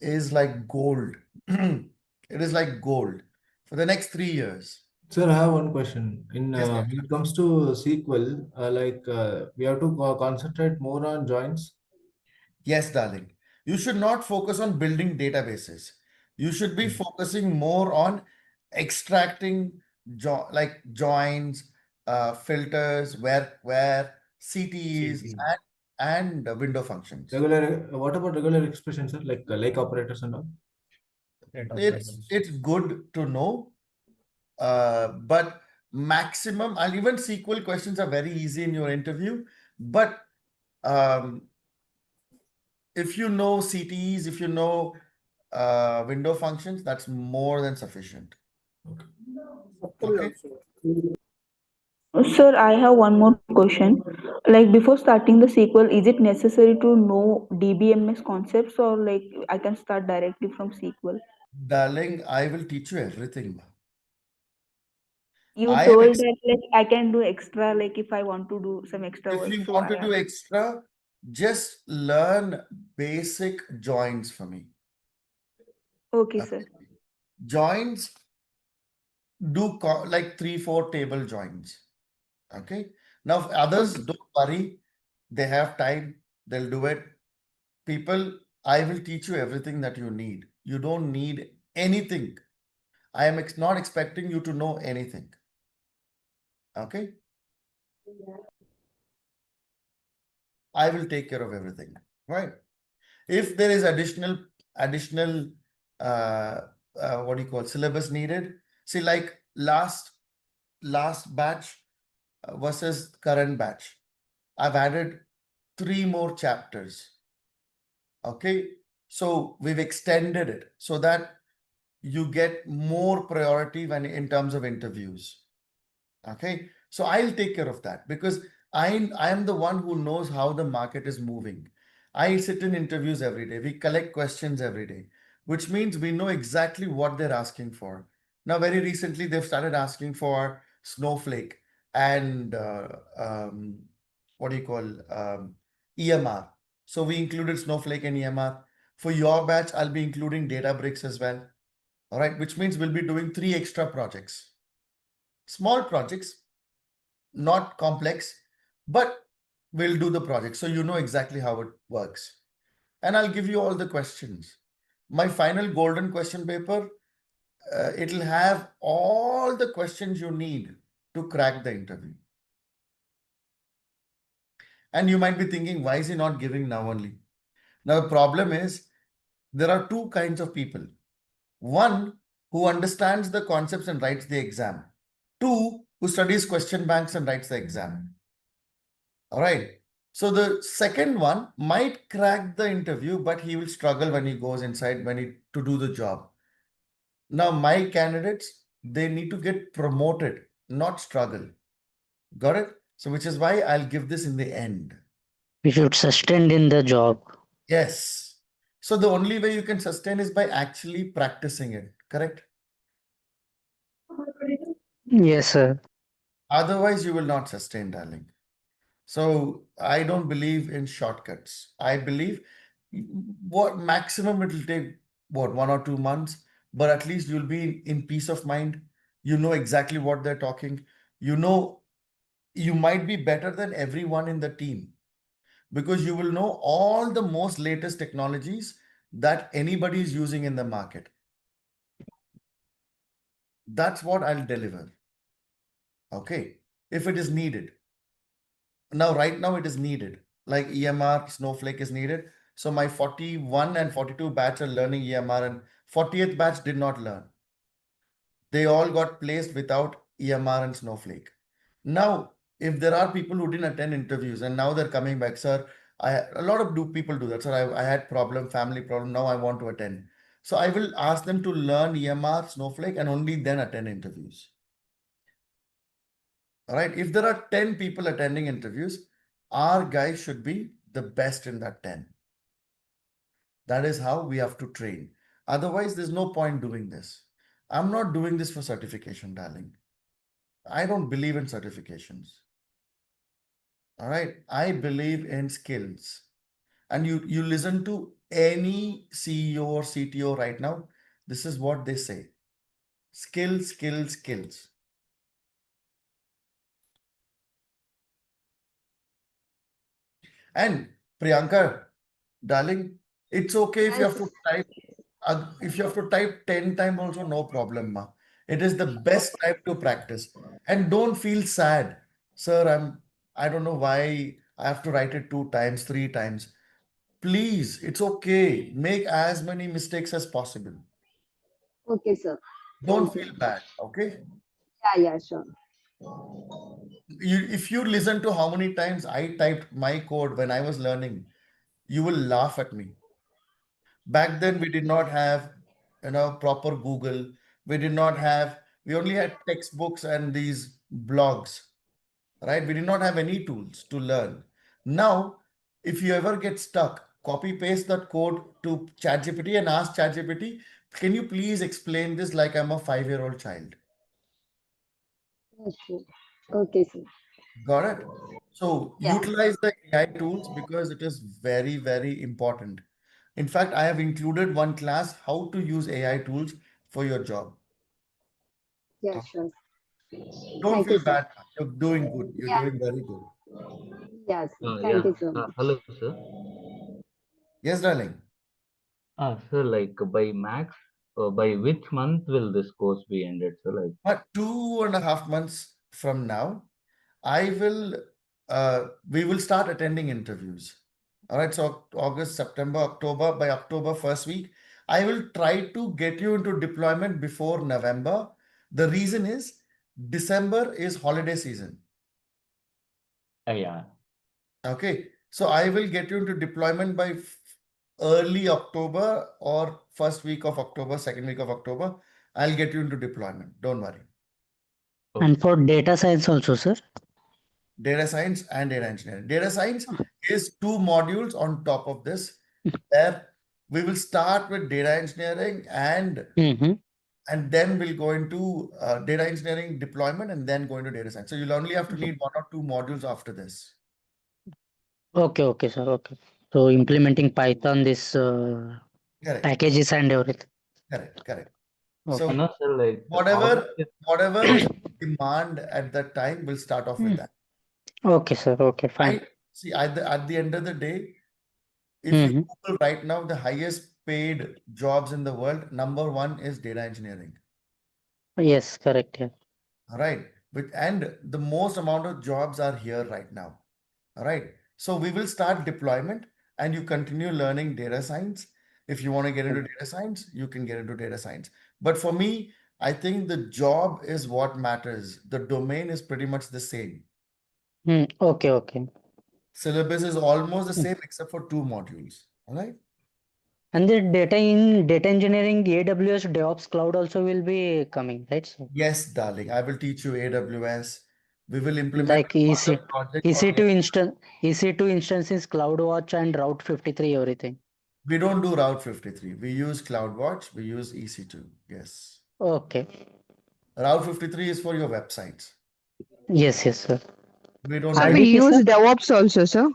is like gold. It is like gold for the next 3 years. Sir, I have one question. Yes, sir. When it comes to SQL, we have to concentrate more on joins. Yes, darling. You should not focus on building databases. You should be focusing more on extracting like joins, filters, where CTEs and window functions. What about regular expressions, sir? Like operators and all? It's good to know, but maximum, and even SQL questions are very easy in your interview. But if you know CTEs, if you know window functions, that's more than sufficient. Okay. Sir, I have one more question. Like before starting the sequel, is it necessary to know DBMS concepts or like I can start directly from sequel? Darling, I will teach you everything. You I am told that like I can do extra, like if I want to do some extra if work. you So want I to do extra, just learn basic joins for me. okay, sir. Joins, do like 3-4 table joins. Okay. Now others, don't worry, they have time, they'll do it. People, I will teach you everything that you need. You don't need anything. I am not expecting you to know anything. Okay. I will take care of everything. Right. If there is additional what do you call syllabus needed, see, like last batch versus current batch, I've added 3 more chapters. Okay, so we've extended it so that you get more priority when in terms of interviews. Okay, so I'll take care of that because I am the one who knows how the market is moving. I sit in interviews every day. We collect questions every day, which means we know exactly what they're asking for. Now, very recently, they've started asking for Snowflake and what do you call EMR. So we included Snowflake and EMR. For your batch, I'll be including Databricks as well. All right, which means we'll be doing 3 extra projects. Small projects, not complex, but we'll do the project. So you know exactly how it works. And I'll give you all the questions. My final golden question paper it'll have all the questions you need to crack the interview. And you might be thinking, why is he not giving now only? Now, the problem is there are two kinds of people. One who understands the concepts and writes the exam. Two who studies question banks and writes the exam. All right. So the second one might crack the interview, but he will struggle when he goes inside to do the job. Now, my candidates, they need to get promoted, not struggle. Got it? So which is why I'll give this in the end. We should sustain in the job. Yes. So the only way you can sustain is by actually practicing it. Correct? Yes, sir. Otherwise, you will not sustain, darling. So I don't believe in shortcuts. I believe what maximum it will take, what, 1 or 2 months, but at least you'll be in peace of mind. You know exactly what they're talking. You know, you might be better than everyone in the team because you will know all the most latest technologies that anybody is using in the market. That's what I'll deliver. Okay. If it is needed. Now, right now it is needed. Like EMR, Snowflake is needed. So my 41 and 42 batch are learning EMR and 40th batch did not learn. They all got placed without EMR and Snowflake. Now, if there are people who didn't attend interviews and now they're coming back, sir, a lot of people do that. Sir, I had problem, family problem. Now I want to attend. So I will ask them to learn EMR, Snowflake, and only then attend interviews. All right. If there are 10 people attending interviews, our guys should be the best in that 10. That is how we have to train. Otherwise, there's no point doing this. I'm not doing this for certification, darling. I don't believe in certifications. All right. I believe in skills. And you listen to any CEO or CTO right now, this is what they say. Skills, skills, skills. And Priyanka, darling, it's okay if you have to type. If you have to type 10 times also, no problem, ma. It is the best time to practice. And don't feel sad. Sir, I don't know why I have to write it 2 times, 3 times. Please, it's okay. Make as many mistakes as possible. Okay, sir. Don't Thank you. feel bad, okay? Yeah, sure. If you listen to how many times I typed my code when I was learning, you will laugh at me. Back then, we did not have, proper Google. We only had textbooks and these blogs, right? We did not have any tools to learn. Now, if you ever get stuck, copy paste that code to ChatGPT and ask ChatGPT, can you please explain this like I'm a 5-year-old child? Okay. Okay, sir. Got it? So Yeah. utilize the AI tools because it is very, very important. In fact, I have included one class, how to use AI tools for your job. Yeah, sure. Don't Thank you, feel sir. bad. You're doing good. You're Yeah. doing very good. Yes. Thank Yeah. you so much. Hello, sir. Yes, darling. Sir, like by which month will this course be ended, sir? Like, But 2.5 months from now, we will start attending interviews. All right. So August, September, October, by October first week, I will try to get you into deployment before November. The reason is December is holiday season. yeah. Okay. So I will get you into deployment by early October or first week of October, second week of October. I'll get you into deployment. Don't worry. And for data science also, sir? Data science and data engineering. Data science is 2 modules on top of this. Where we will start with data engineering and then we'll go into data engineering deployment and then go into data science. So you'll only have to need 1 or 2 modules after this. Okay, sir. Okay. So implementing Python, this Correct. packages and everything. Correct. Okay. So No, sir, like whatever is demand at that time, we'll start off with that. Okay, sir. Okay, fine. See, at the end of the day, if you Google right now, the highest paid jobs in the world, number 1 is data engineering. Yes, correct. Yeah. All right. And the most amount of jobs are here right now. All right. So we will start deployment and you continue learning data science. If you want to get into data science, you can get into data science. But for me, I think the job is what matters. The domain is pretty much the same. Okay, okay. Syllabus is almost the same except for 2 modules. All right. And the data in data engineering, AWS DevOps Cloud also will be coming, right? So Yes, darling. I will teach you AWS. We will implement like EC, other project on EC2 instance, EC2 instances, CloudWatch and Route 53, everything. We don't do Route 53. We use CloudWatch. We use EC2. Yes. Okay. Route 53 is for your websites. Yes, yes, sir. We don't So write. we RDP, use sir? DevOps also, sir.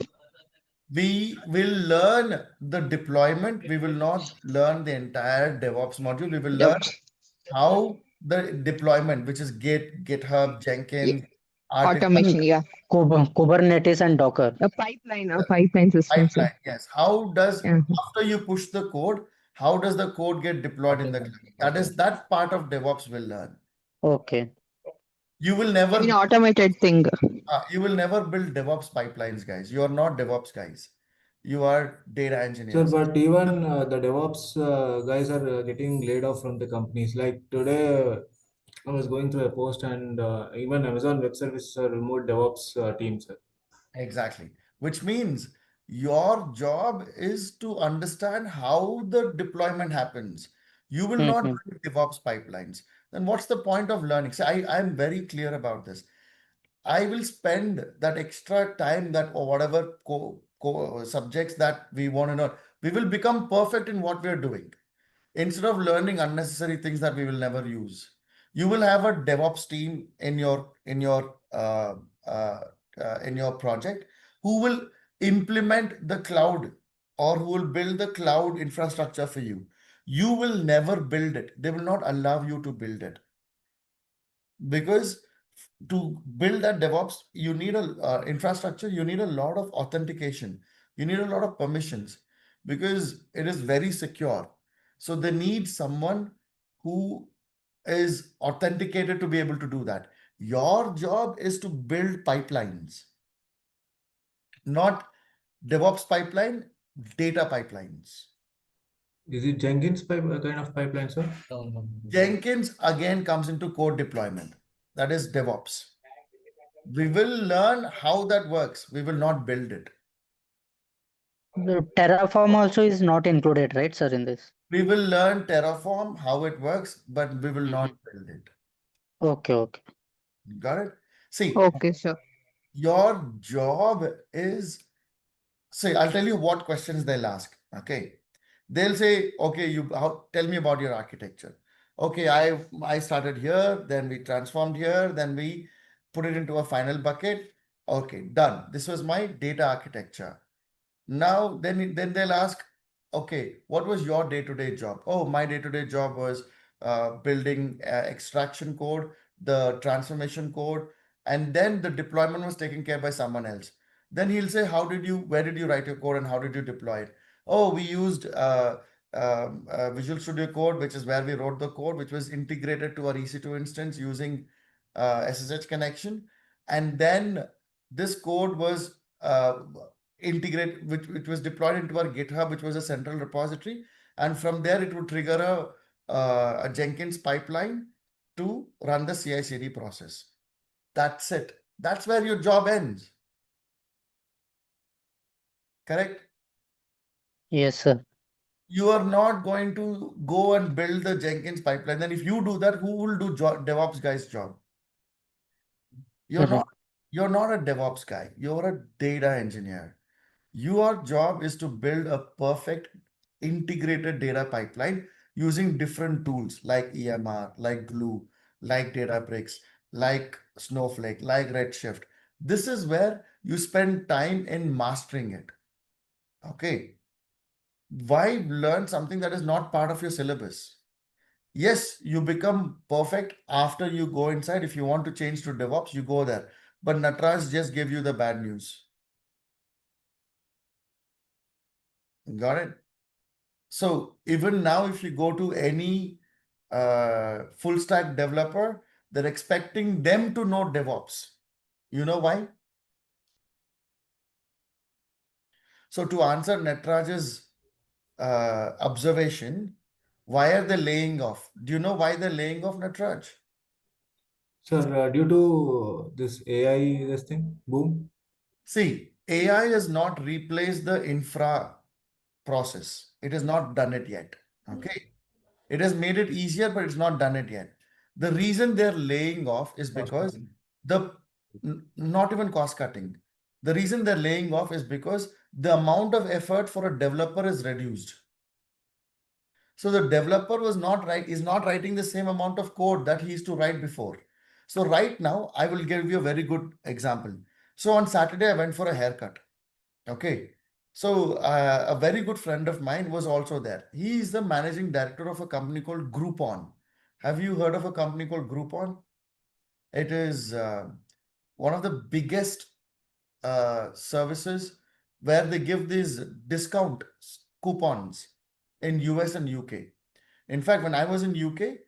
We will learn the deployment. We will not learn the entire DevOps module. We will learn DevOps. how the deployment, which is Git, GitHub, Yeah. Jenkins, artifact, Automation, yeah. Kubernetes and Docker. A pipeline system, sir. pipeline. Yes. How does, Yeah. after you push the code, how does the code get deployed in the cloud? That part of DevOps will learn. Okay. You will I never mean, automated thing. You will never build DevOps pipelines, guys. You are not DevOps guys. You are data Sir, engineers. but even the DevOps guys are getting laid off from the companies. Like today, I was going through a post, and even Amazon Web Services removed DevOps teams. Sir. Exactly. Which means your job is to understand how the deployment happens. You will not build DevOps pipelines. Then what's the point of learning? So I'm very clear about this. I will spend that extra time that or whatever subjects that we want to know. We will become perfect in what we are doing. Instead of learning unnecessary things that we will never use. You will have a DevOps team in your project who will implement the cloud or who will build the cloud infrastructure for you. You will never build it. They will not allow you to build it because to build that DevOps, you need a infrastructure. You need a lot of authentication. You need a lot of permissions because it is very secure. So they need someone who is authenticated to be able to do that. Your job is to build pipelines, not DevOps pipeline, data pipelines. Is it Jenkins kind of pipeline, sir? Jenkins again comes into code deployment. That is DevOps. We will learn how that works. We will not build it. The Terraform also is not included, right, sir, in this? We will learn Terraform, how it works, but we will not build it. Okay, okay. Got it? See, Okay, sir. your job is, say, I'll tell you what questions they'll ask. Okay. They'll say, okay, tell me about your architecture. Okay, I started here, then we transformed here, then we put it into a final bucket. Okay, done. This was my data architecture. Now, then they'll ask, okay, what was your day-to-day job? Oh, my day-to-day job was building extraction code, the transformation code, and then the deployment was taken care by someone else. Then he'll say, where did you write your code and how did you deploy it? Oh, we used Visual Studio Code, which is where we wrote the code, which was integrated to our EC2 instance using SSH connection. And then this code was which was deployed into our GitHub, which was a central repository. And from there, it would trigger a Jenkins pipeline to run the CI/CD process. That's it. That's where your job ends. Correct? Yes, sir. You are not going to go and build the Jenkins pipeline. Then if you do that, who will do DevOps guy's job? You're not a DevOps guy. You're a data engineer. Your job is to build a perfect integrated data pipeline using different tools like EMR, like Glue, like Databricks, like Snowflake, like Redshift. This is where you spend time in mastering it. Okay. Why learn something that is not part of your syllabus? Yes, you become perfect after you go inside. If you want to change to DevOps, you go there. But Natraj just gave you the bad news. Got it? So even now, if you go to any full stack developer, they're expecting them to know DevOps. You know why? So to answer Netraj's observation, why are they laying off? Do you know why they're laying off, Netraj? Sir, due to this AI, this thing, boom. See, AI has not replaced the infra process. It has not done it yet. Okay. It has made it easier, but it's not done it yet. The reason they're laying off is because not even cost cutting. The reason they're laying off is because the amount of effort for a developer is reduced. So the developer is not writing the same amount of code that he used to write before. So right now, I will give you a very good example. So on Saturday, I went for a haircut. Okay. So a very good friend of mine was also there. He is the managing director of a company called Groupon. Have you heard of a company called Groupon? It is one of the biggest services where they give these discount coupons in US and UK. In fact, when I was in UK,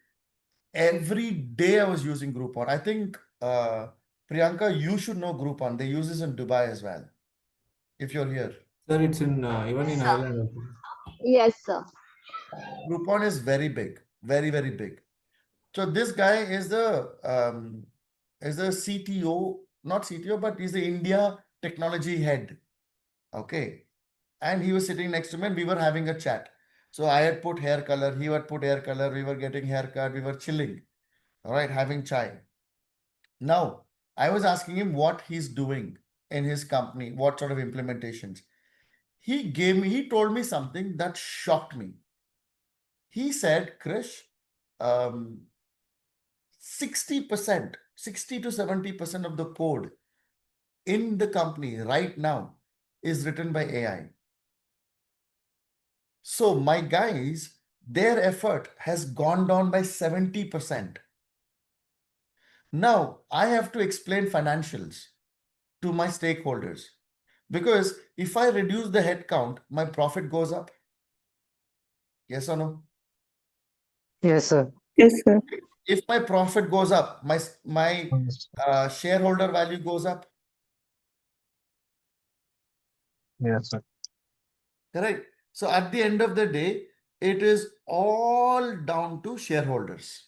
every day I was using Groupon. I think Priyanka, you should know Groupon. They use this in Dubai as well. If you're here. Sir, it's in even in Ireland. Yes, sir. Groupon is very big, very, very big. So this guy is the CTO, not CTO, but he's the India technology head. Okay. And he was sitting next to me and we were having a chat. So I had put hair color, he had put hair color, we were getting haircut, we were chilling, all right, having chai. Now, I was asking him what he's doing in his company, what sort of implementations. He told me something that shocked me. He said, Krish, 60%, 60 to 70% of the code in the company right now is written by AI. So my guys, their effort has gone down by 70%. Now I have to explain financials to my stakeholders because if I reduce the headcount, my profit goes up. Yes or no? Yes, sir. Yes, sir. If my profit goes up, my shareholder value goes up. Yes, sir. Correct. So at the end of the day, it is all down to shareholders.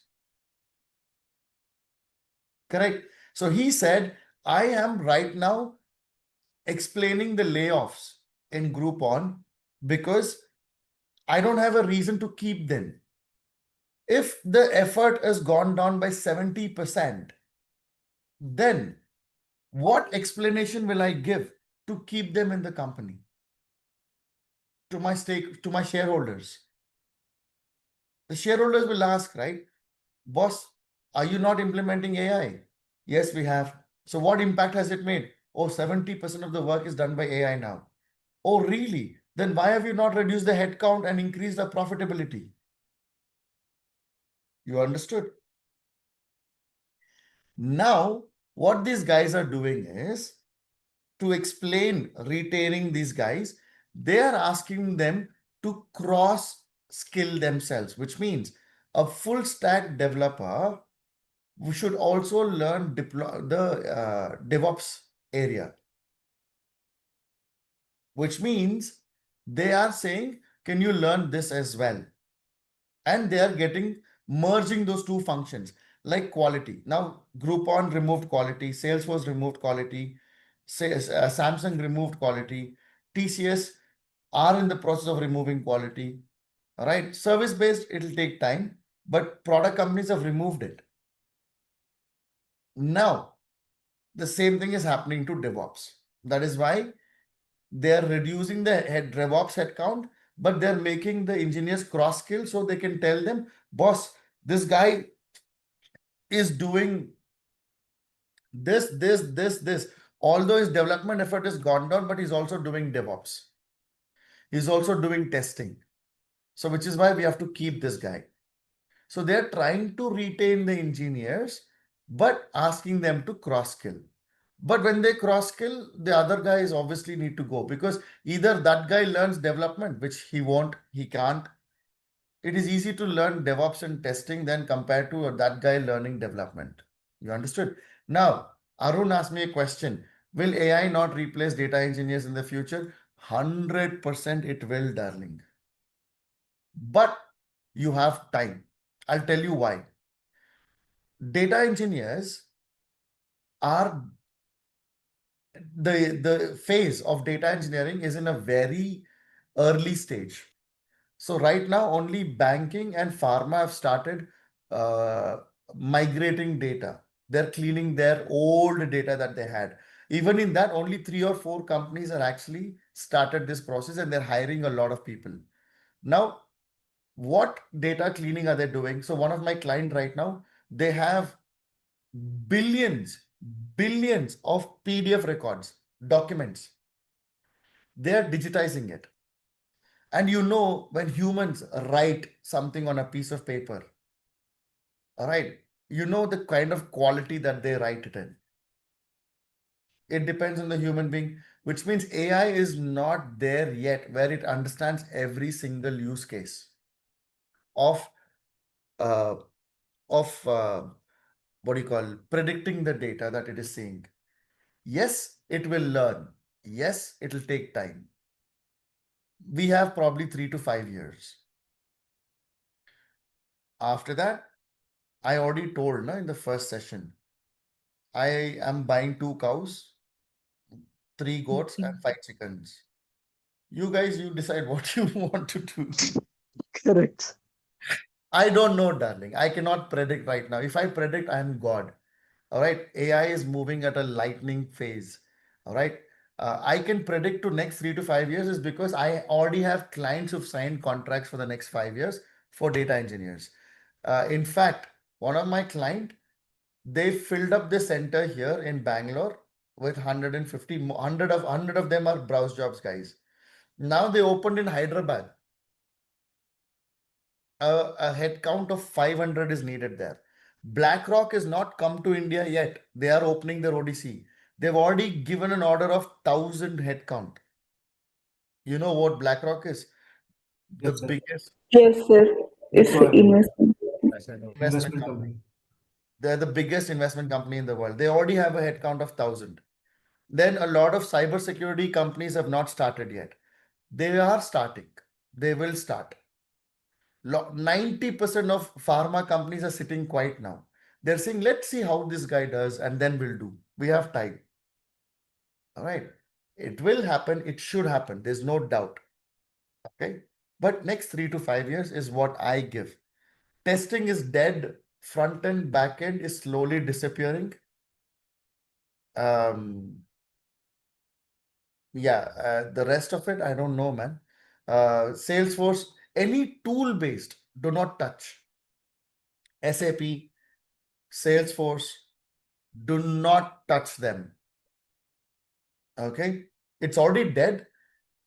Correct. So he said, I am right now explaining the layoffs in Groupon because I don't have a reason to keep them. If the effort has gone down by 70%, then what explanation will I give to keep them in the company? To my shareholders. The shareholders will ask, right? Boss, are you not implementing AI? Yes, we have. So what impact has it made? Oh, 70% of the work is done by AI now. Oh, really? Then why have you not reduced the headcount and increased the profitability? You understood? Now, what these guys are doing is to explain retaining these guys, they are asking them to cross skill themselves, which means a full stack developer we should also learn the DevOps area, which means they are saying, can you learn this as well? And they are merging those two functions like quality. Now, Groupon removed quality, Salesforce removed quality, Samsung removed quality, TCS are in the process of removing quality. All right, service-based, it'll take time, but product companies have removed it. Now, the same thing is happening to DevOps. That is why they are reducing the DevOps headcount, but they're making the engineers cross skill so they can tell them, boss, this guy is doing this. Although his development effort has gone down, but he's also doing DevOps. He's also doing testing. So which is why we have to keep this guy. So they're trying to retain the engineers, but asking them to cross skill. But when they cross skill, the other guys obviously need to go because either that guy learns development, which he won't, he can't, it is easy to learn DevOps and testing than compared to that guy learning development. You understood? Now, Arun asked me a question. Will AI not replace data engineers in the future? 100% it will, darling. But you have time. I'll tell you why. Data engineers are the phase of data engineering is in a very early stage. So right now, only banking and pharma have started migrating data. They're cleaning their old data that they had. Even in that, only 3 or 4 companies are actually started this process, and they're hiring a lot of people. Now, what data cleaning are they doing? So one of my client right now, they have billions of PDF records, documents. They are digitizing it. And you know, when humans write something on a piece of paper, all right, you know the kind of quality that they write it in. It depends on the human being, which means AI is not there yet where it understands every single use case of uh, what do you call predicting the data that it is seeing. Yes, it will learn. Yes, it will take time. We have probably 3 to 5 years. After that, I already told in the first session, I am buying 2 cows, 3 goats, and 5 chickens. You guys, you decide what you want to do. Correct. I don't know, darling. I cannot predict right now. If I predict, I am God. All right. AI is moving at a lightning phase. All right. I can predict to next 3 to 5 years is because I already have clients who've signed contracts for the next 5 years for data engineers. In fact, one of my client, they filled up the center here in Bangalore with 150, 100 of them are browse jobs guys. Now they opened in Hyderabad. A head count of 500 is needed there. BlackRock has not come to India yet. They are opening their ODC. They've already given an order of 1,000 head count. You know what BlackRock is? The Yes, sir. biggest Yes, sir. It's Bitcoin investment. investment company. They're the biggest investment company in the world. They already have a head count of 1,000. Then a lot of cybersecurity companies have not started yet. They are starting. They will start. 90% of pharma companies are sitting quiet now. They're saying, let's see how this guy does, and then we'll do. We have time. All right. It will happen. It should happen. There's no doubt. Okay. But next 3 to 5 years is what I give. Testing is dead. Front end, back end is slowly disappearing. The rest of it, I don't know, man. Salesforce, any tool based, do not touch. SAP, Salesforce, do not touch them. Okay, it's already dead,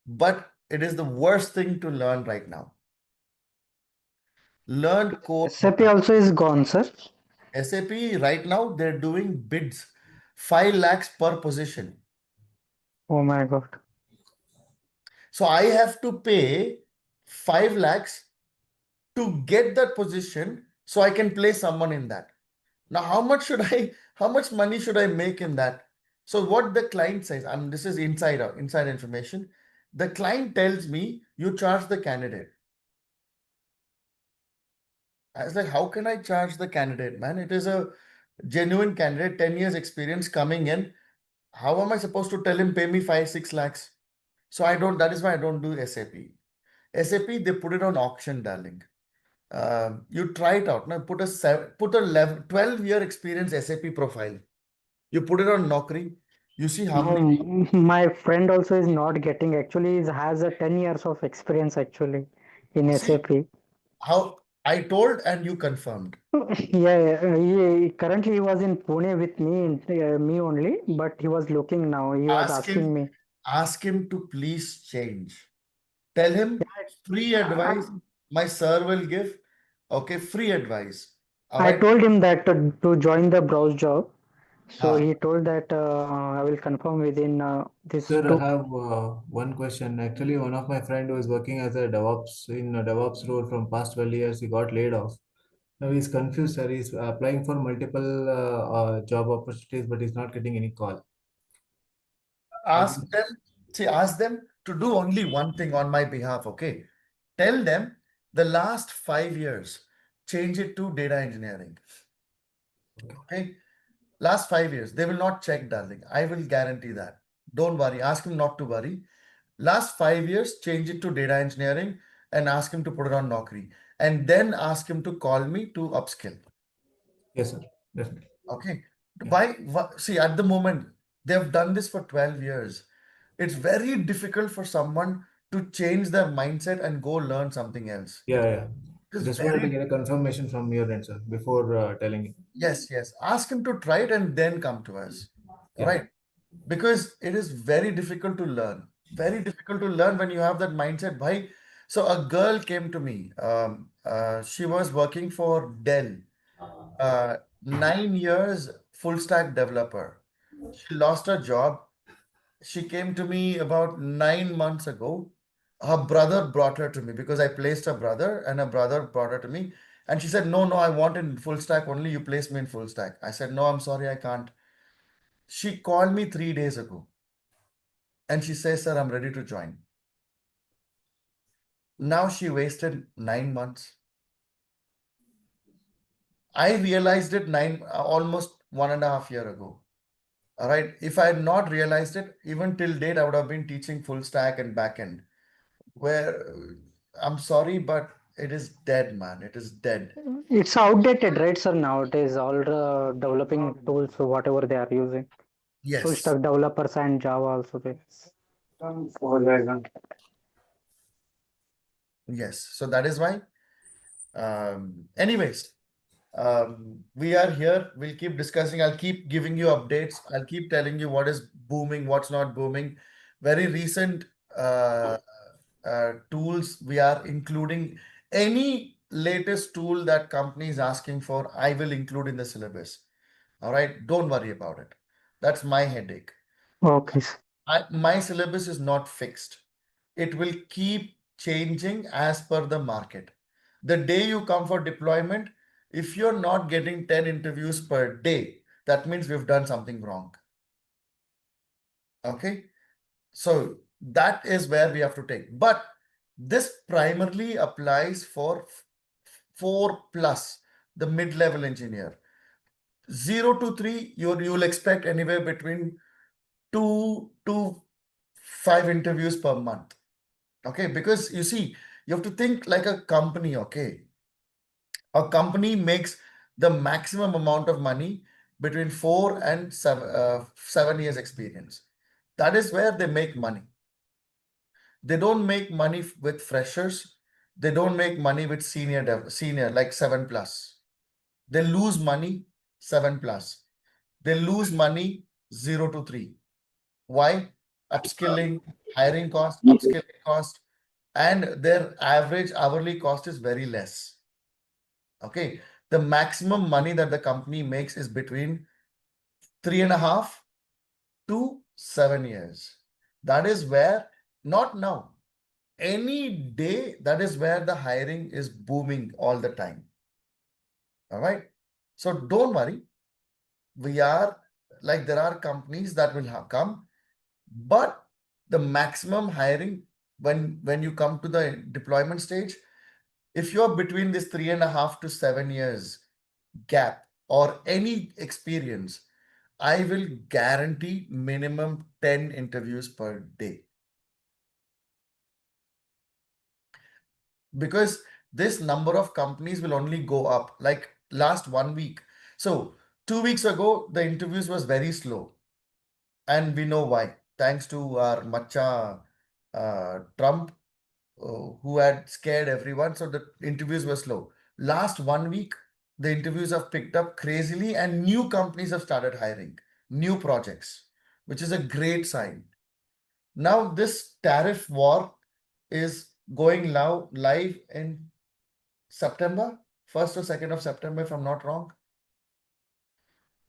but it is the worst thing to learn right now. Learn code. SAP also is gone, sir. SAP right now they're doing bids, 5 lakhs per position. Oh my God. So I have to pay 5 lakhs to get that position so I can place someone in that. Now, how much money should I make in that? So what the client says, this is inside information. The client tells me you charge the candidate. I was like, how can I charge the candidate, man? It is a genuine candidate, 10 years experience coming in. How am I supposed to tell him pay me 5-6 lakhs? So that is why I don't do SAP. SAP, they put it on auction, darling. You try it out. Now put a 12-year experience SAP profile. You put it on Naukri. You see how many. My friend also is not getting, actually has a 10 years of experience actually in SAP. How I told and you confirmed. Currently he was in Pune with me only, but he was looking now. He was asking me. Ask him to please change. Tell him free advice. My sir will give. Okay, free advice. All I right. told him that to join the browse job, So he told that I will confirm within this Sir, I 2. have one question. Actually, one of my friend who is working as a DevOps in a DevOps role from past 12 years, he got laid off. Now he's confused, sir. He's applying for multiple job opportunities, but he's not getting any call. Ask them to do only one thing on my behalf, okay? Tell them the last 5 years, change it to data engineering. Okay? Last 5 years, they will not check, darling. I will guarantee that. Don't worry. Ask him not to worry. Last 5 years, change it to data engineering and ask him to put it on Naukri. And then ask him to call me to upskill. Yes, sir. Definitely. Okay. Why? See, at the moment, they've done this for 12 years. It's very difficult for someone to change their mindset and go learn something else. Yeah. It is Just wanted to very, get a confirmation from your end, sir, before telling you. yes. Ask him to try it and then come to us. Yeah. Right? Because it is very difficult to learn. Very difficult to learn when you have that mindset. Why? So a girl came to me. She was working for Dell. 9 years full stack developer. She lost her job. She came to me about 9 months ago. Her brother brought her to me because I placed her brother, and her brother brought her to me. And she said, no, I want in full stack only. You place me in full stack. I said, no, I'm sorry, I can't. She called me 3 days ago and she says, sir, I'm ready to join. Now she wasted 9 months. I realized it almost 1.5 years ago. All right. If I had not realized it, even till date, I would have been teaching full stack and backend. Where I'm sorry, but it is dead, man. It is dead. It's outdated, right, sir? Nowadays, all the developing tools, so whatever they are using, full Yes. stack developers and Java also. Yes. So that is why. Anyways, we are here. We'll keep discussing. I'll keep giving you updates. I'll keep telling you what is booming, what's not booming. Very recent tools we are including. Any latest tool that company is asking for, I will include in the syllabus. All right. Don't worry about it. That's my headache. Okay. My syllabus is not fixed. It will keep changing as per the market. The day you come for deployment, if you're not getting 10 interviews per day, that means we've done something wrong. Okay. So that is where we have to take. But this primarily applies for 4+, the mid-level engineer. 0 to 3, you'll expect anywhere between 2 to 5 interviews per month. Okay, because you see, you have to think like a company. Okay, a company makes the maximum amount of money between 4 and 7 years experience. That is where they make money. They don't make money with freshers. They don't make money with senior like 7+. They lose money 7+. They lose money 0 to 3. Why? Upskilling, hiring cost, upskilling cost, and their average hourly cost is very less. Okay. The maximum money that the company makes is between 3.5 to 7 years. That is where, not now, any day, that is where the hiring is booming all the time. All right. So don't worry. There are companies that will come, but the maximum hiring when you come to the deployment stage, if you're between this 3.5 to 7 years gap or any experience, I will guarantee minimum 10 interviews per day. Because this number of companies will only go up like last 1 week. So 2 weeks ago, the interviews was very slow. And we know why. Thanks to our Macha Trump, who had scared everyone. So the interviews were slow. Last 1 week, the interviews have picked up crazily and new companies have started hiring new projects, which is a great sign. Now, this tariff war is going now live in September, 1st or 2nd of September, if I'm not wrong.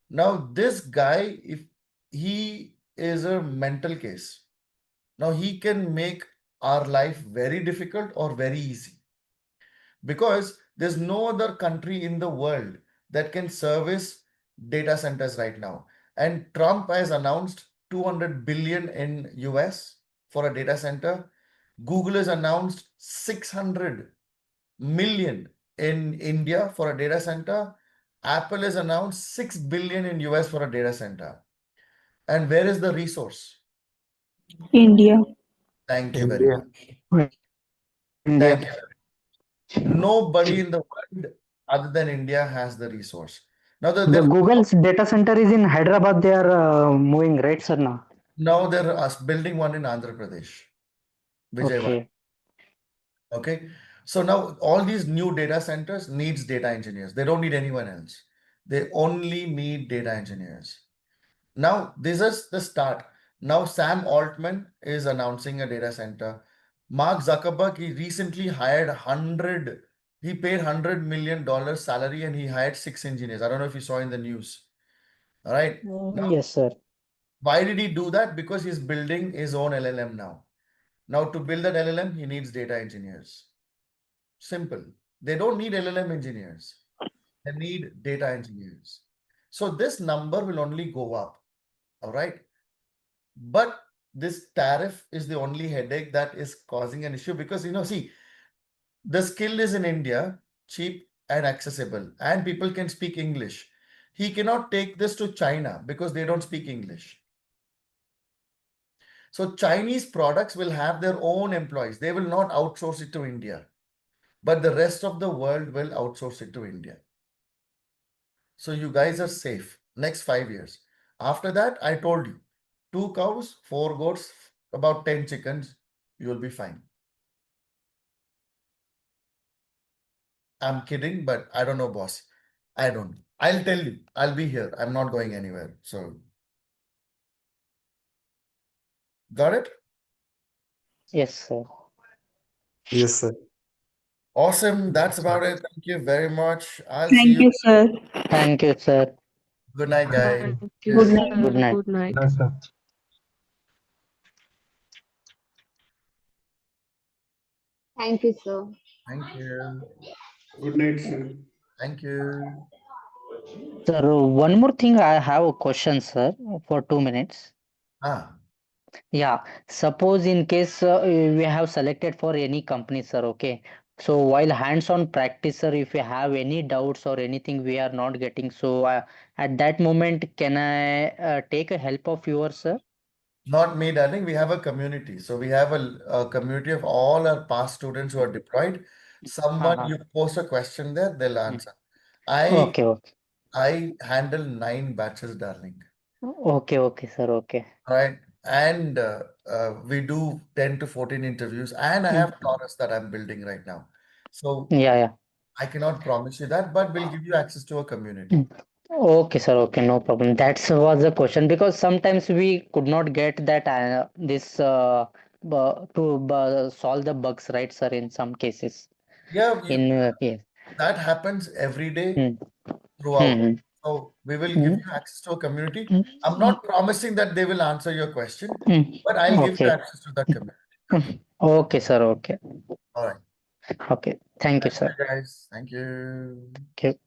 Now, this guy, if he is a mental case, now he can make our life very difficult or very easy, because there's no other country in the world that can service data centers right now. And Trump has announced 200 billion in US for a data center. Google has announced 600 million in India for a data center. Apple has announced 6 billion in US for a data center. And where is the resource? India. Thank you very much. India. Thank you. Nobody in the world other than India has the resource. Now The Google's data center is in Hyderabad. They are moving, right, sir? now they're building one in Andhra Pradesh, Vijayawada. Okay. Okay. So now all these new data centers needs data engineers. They don't need anyone else. They only need data engineers. Now, this is the start. Now, Sam Altman is announcing a data center. Mark Zuckerberg, he recently hired 100, he paid $100 million salary and he hired 6 engineers. I don't know if you saw in the news. All right. Now, Yes, sir. why did he do that? Because he's building his own LLM now. Now, to build that LLM, he needs data engineers. Simple. They don't need LLM engineers. They need data engineers. So this number will only go up. All right. But this tariff is the only headache that is causing an issue, because, see, the skill is in India, cheap and accessible, and people can speak English. He cannot take this to China because they don't speak English. So Chinese products will have their own employees. They will not outsource it to India, but the rest of the world will outsource it to India. So you guys are safe next 5 years. After that, I told you, 2 cows, 4 goats, about 10 chickens, you will be fine. I'm kidding, but I don't know, boss. I don't. I'll tell you. I'll be here. I'm not going anywhere. So, got it? Yes, sir. Yes, sir. Awesome. That's about it. Thank you very much. I'll see Thank you. you, sir. Thank you, sir. Good night, guys. Thank you, Good Cheers. night. Good night. Good night. Nice, sir. Thank you, sir. Thank you. Good night, sir. Thank you. Sir, one more thing, I have a question, sir, for 2 minutes. Yeah, suppose in case we have selected for any company, sir, okay. So while hands-on practice, sir, if you have any doubts or anything we are not getting, so at that moment, can I take a help of yours, sir? Not me, darling. We have a community. So we have a community of all our past students who are deployed. Someone, you post a question there, they'll answer. Okay, okay. I handle 9 batches, darling. Okay, okay, sir, okay. Right. And we do 10 to 14 interviews, and I have Taurus that I'm building right now. So Yeah. I cannot promise you that, but we'll give you access to a community. Okay, sir. Okay, no problem. That was the question, because sometimes we could not get that this to solve the bugs, right, sir? In some cases, Yeah, yes. that happens every day Hmm. throughout. Hmm. So we will give Hmm. you access to a community. Hmm. I'm not promising that they will answer your question, Hmm. but I'll give you Okay. access to that community. Okay, sir. Okay. All right. Okay. Thank you, Thank sir. you, guys. Thank you. Okay.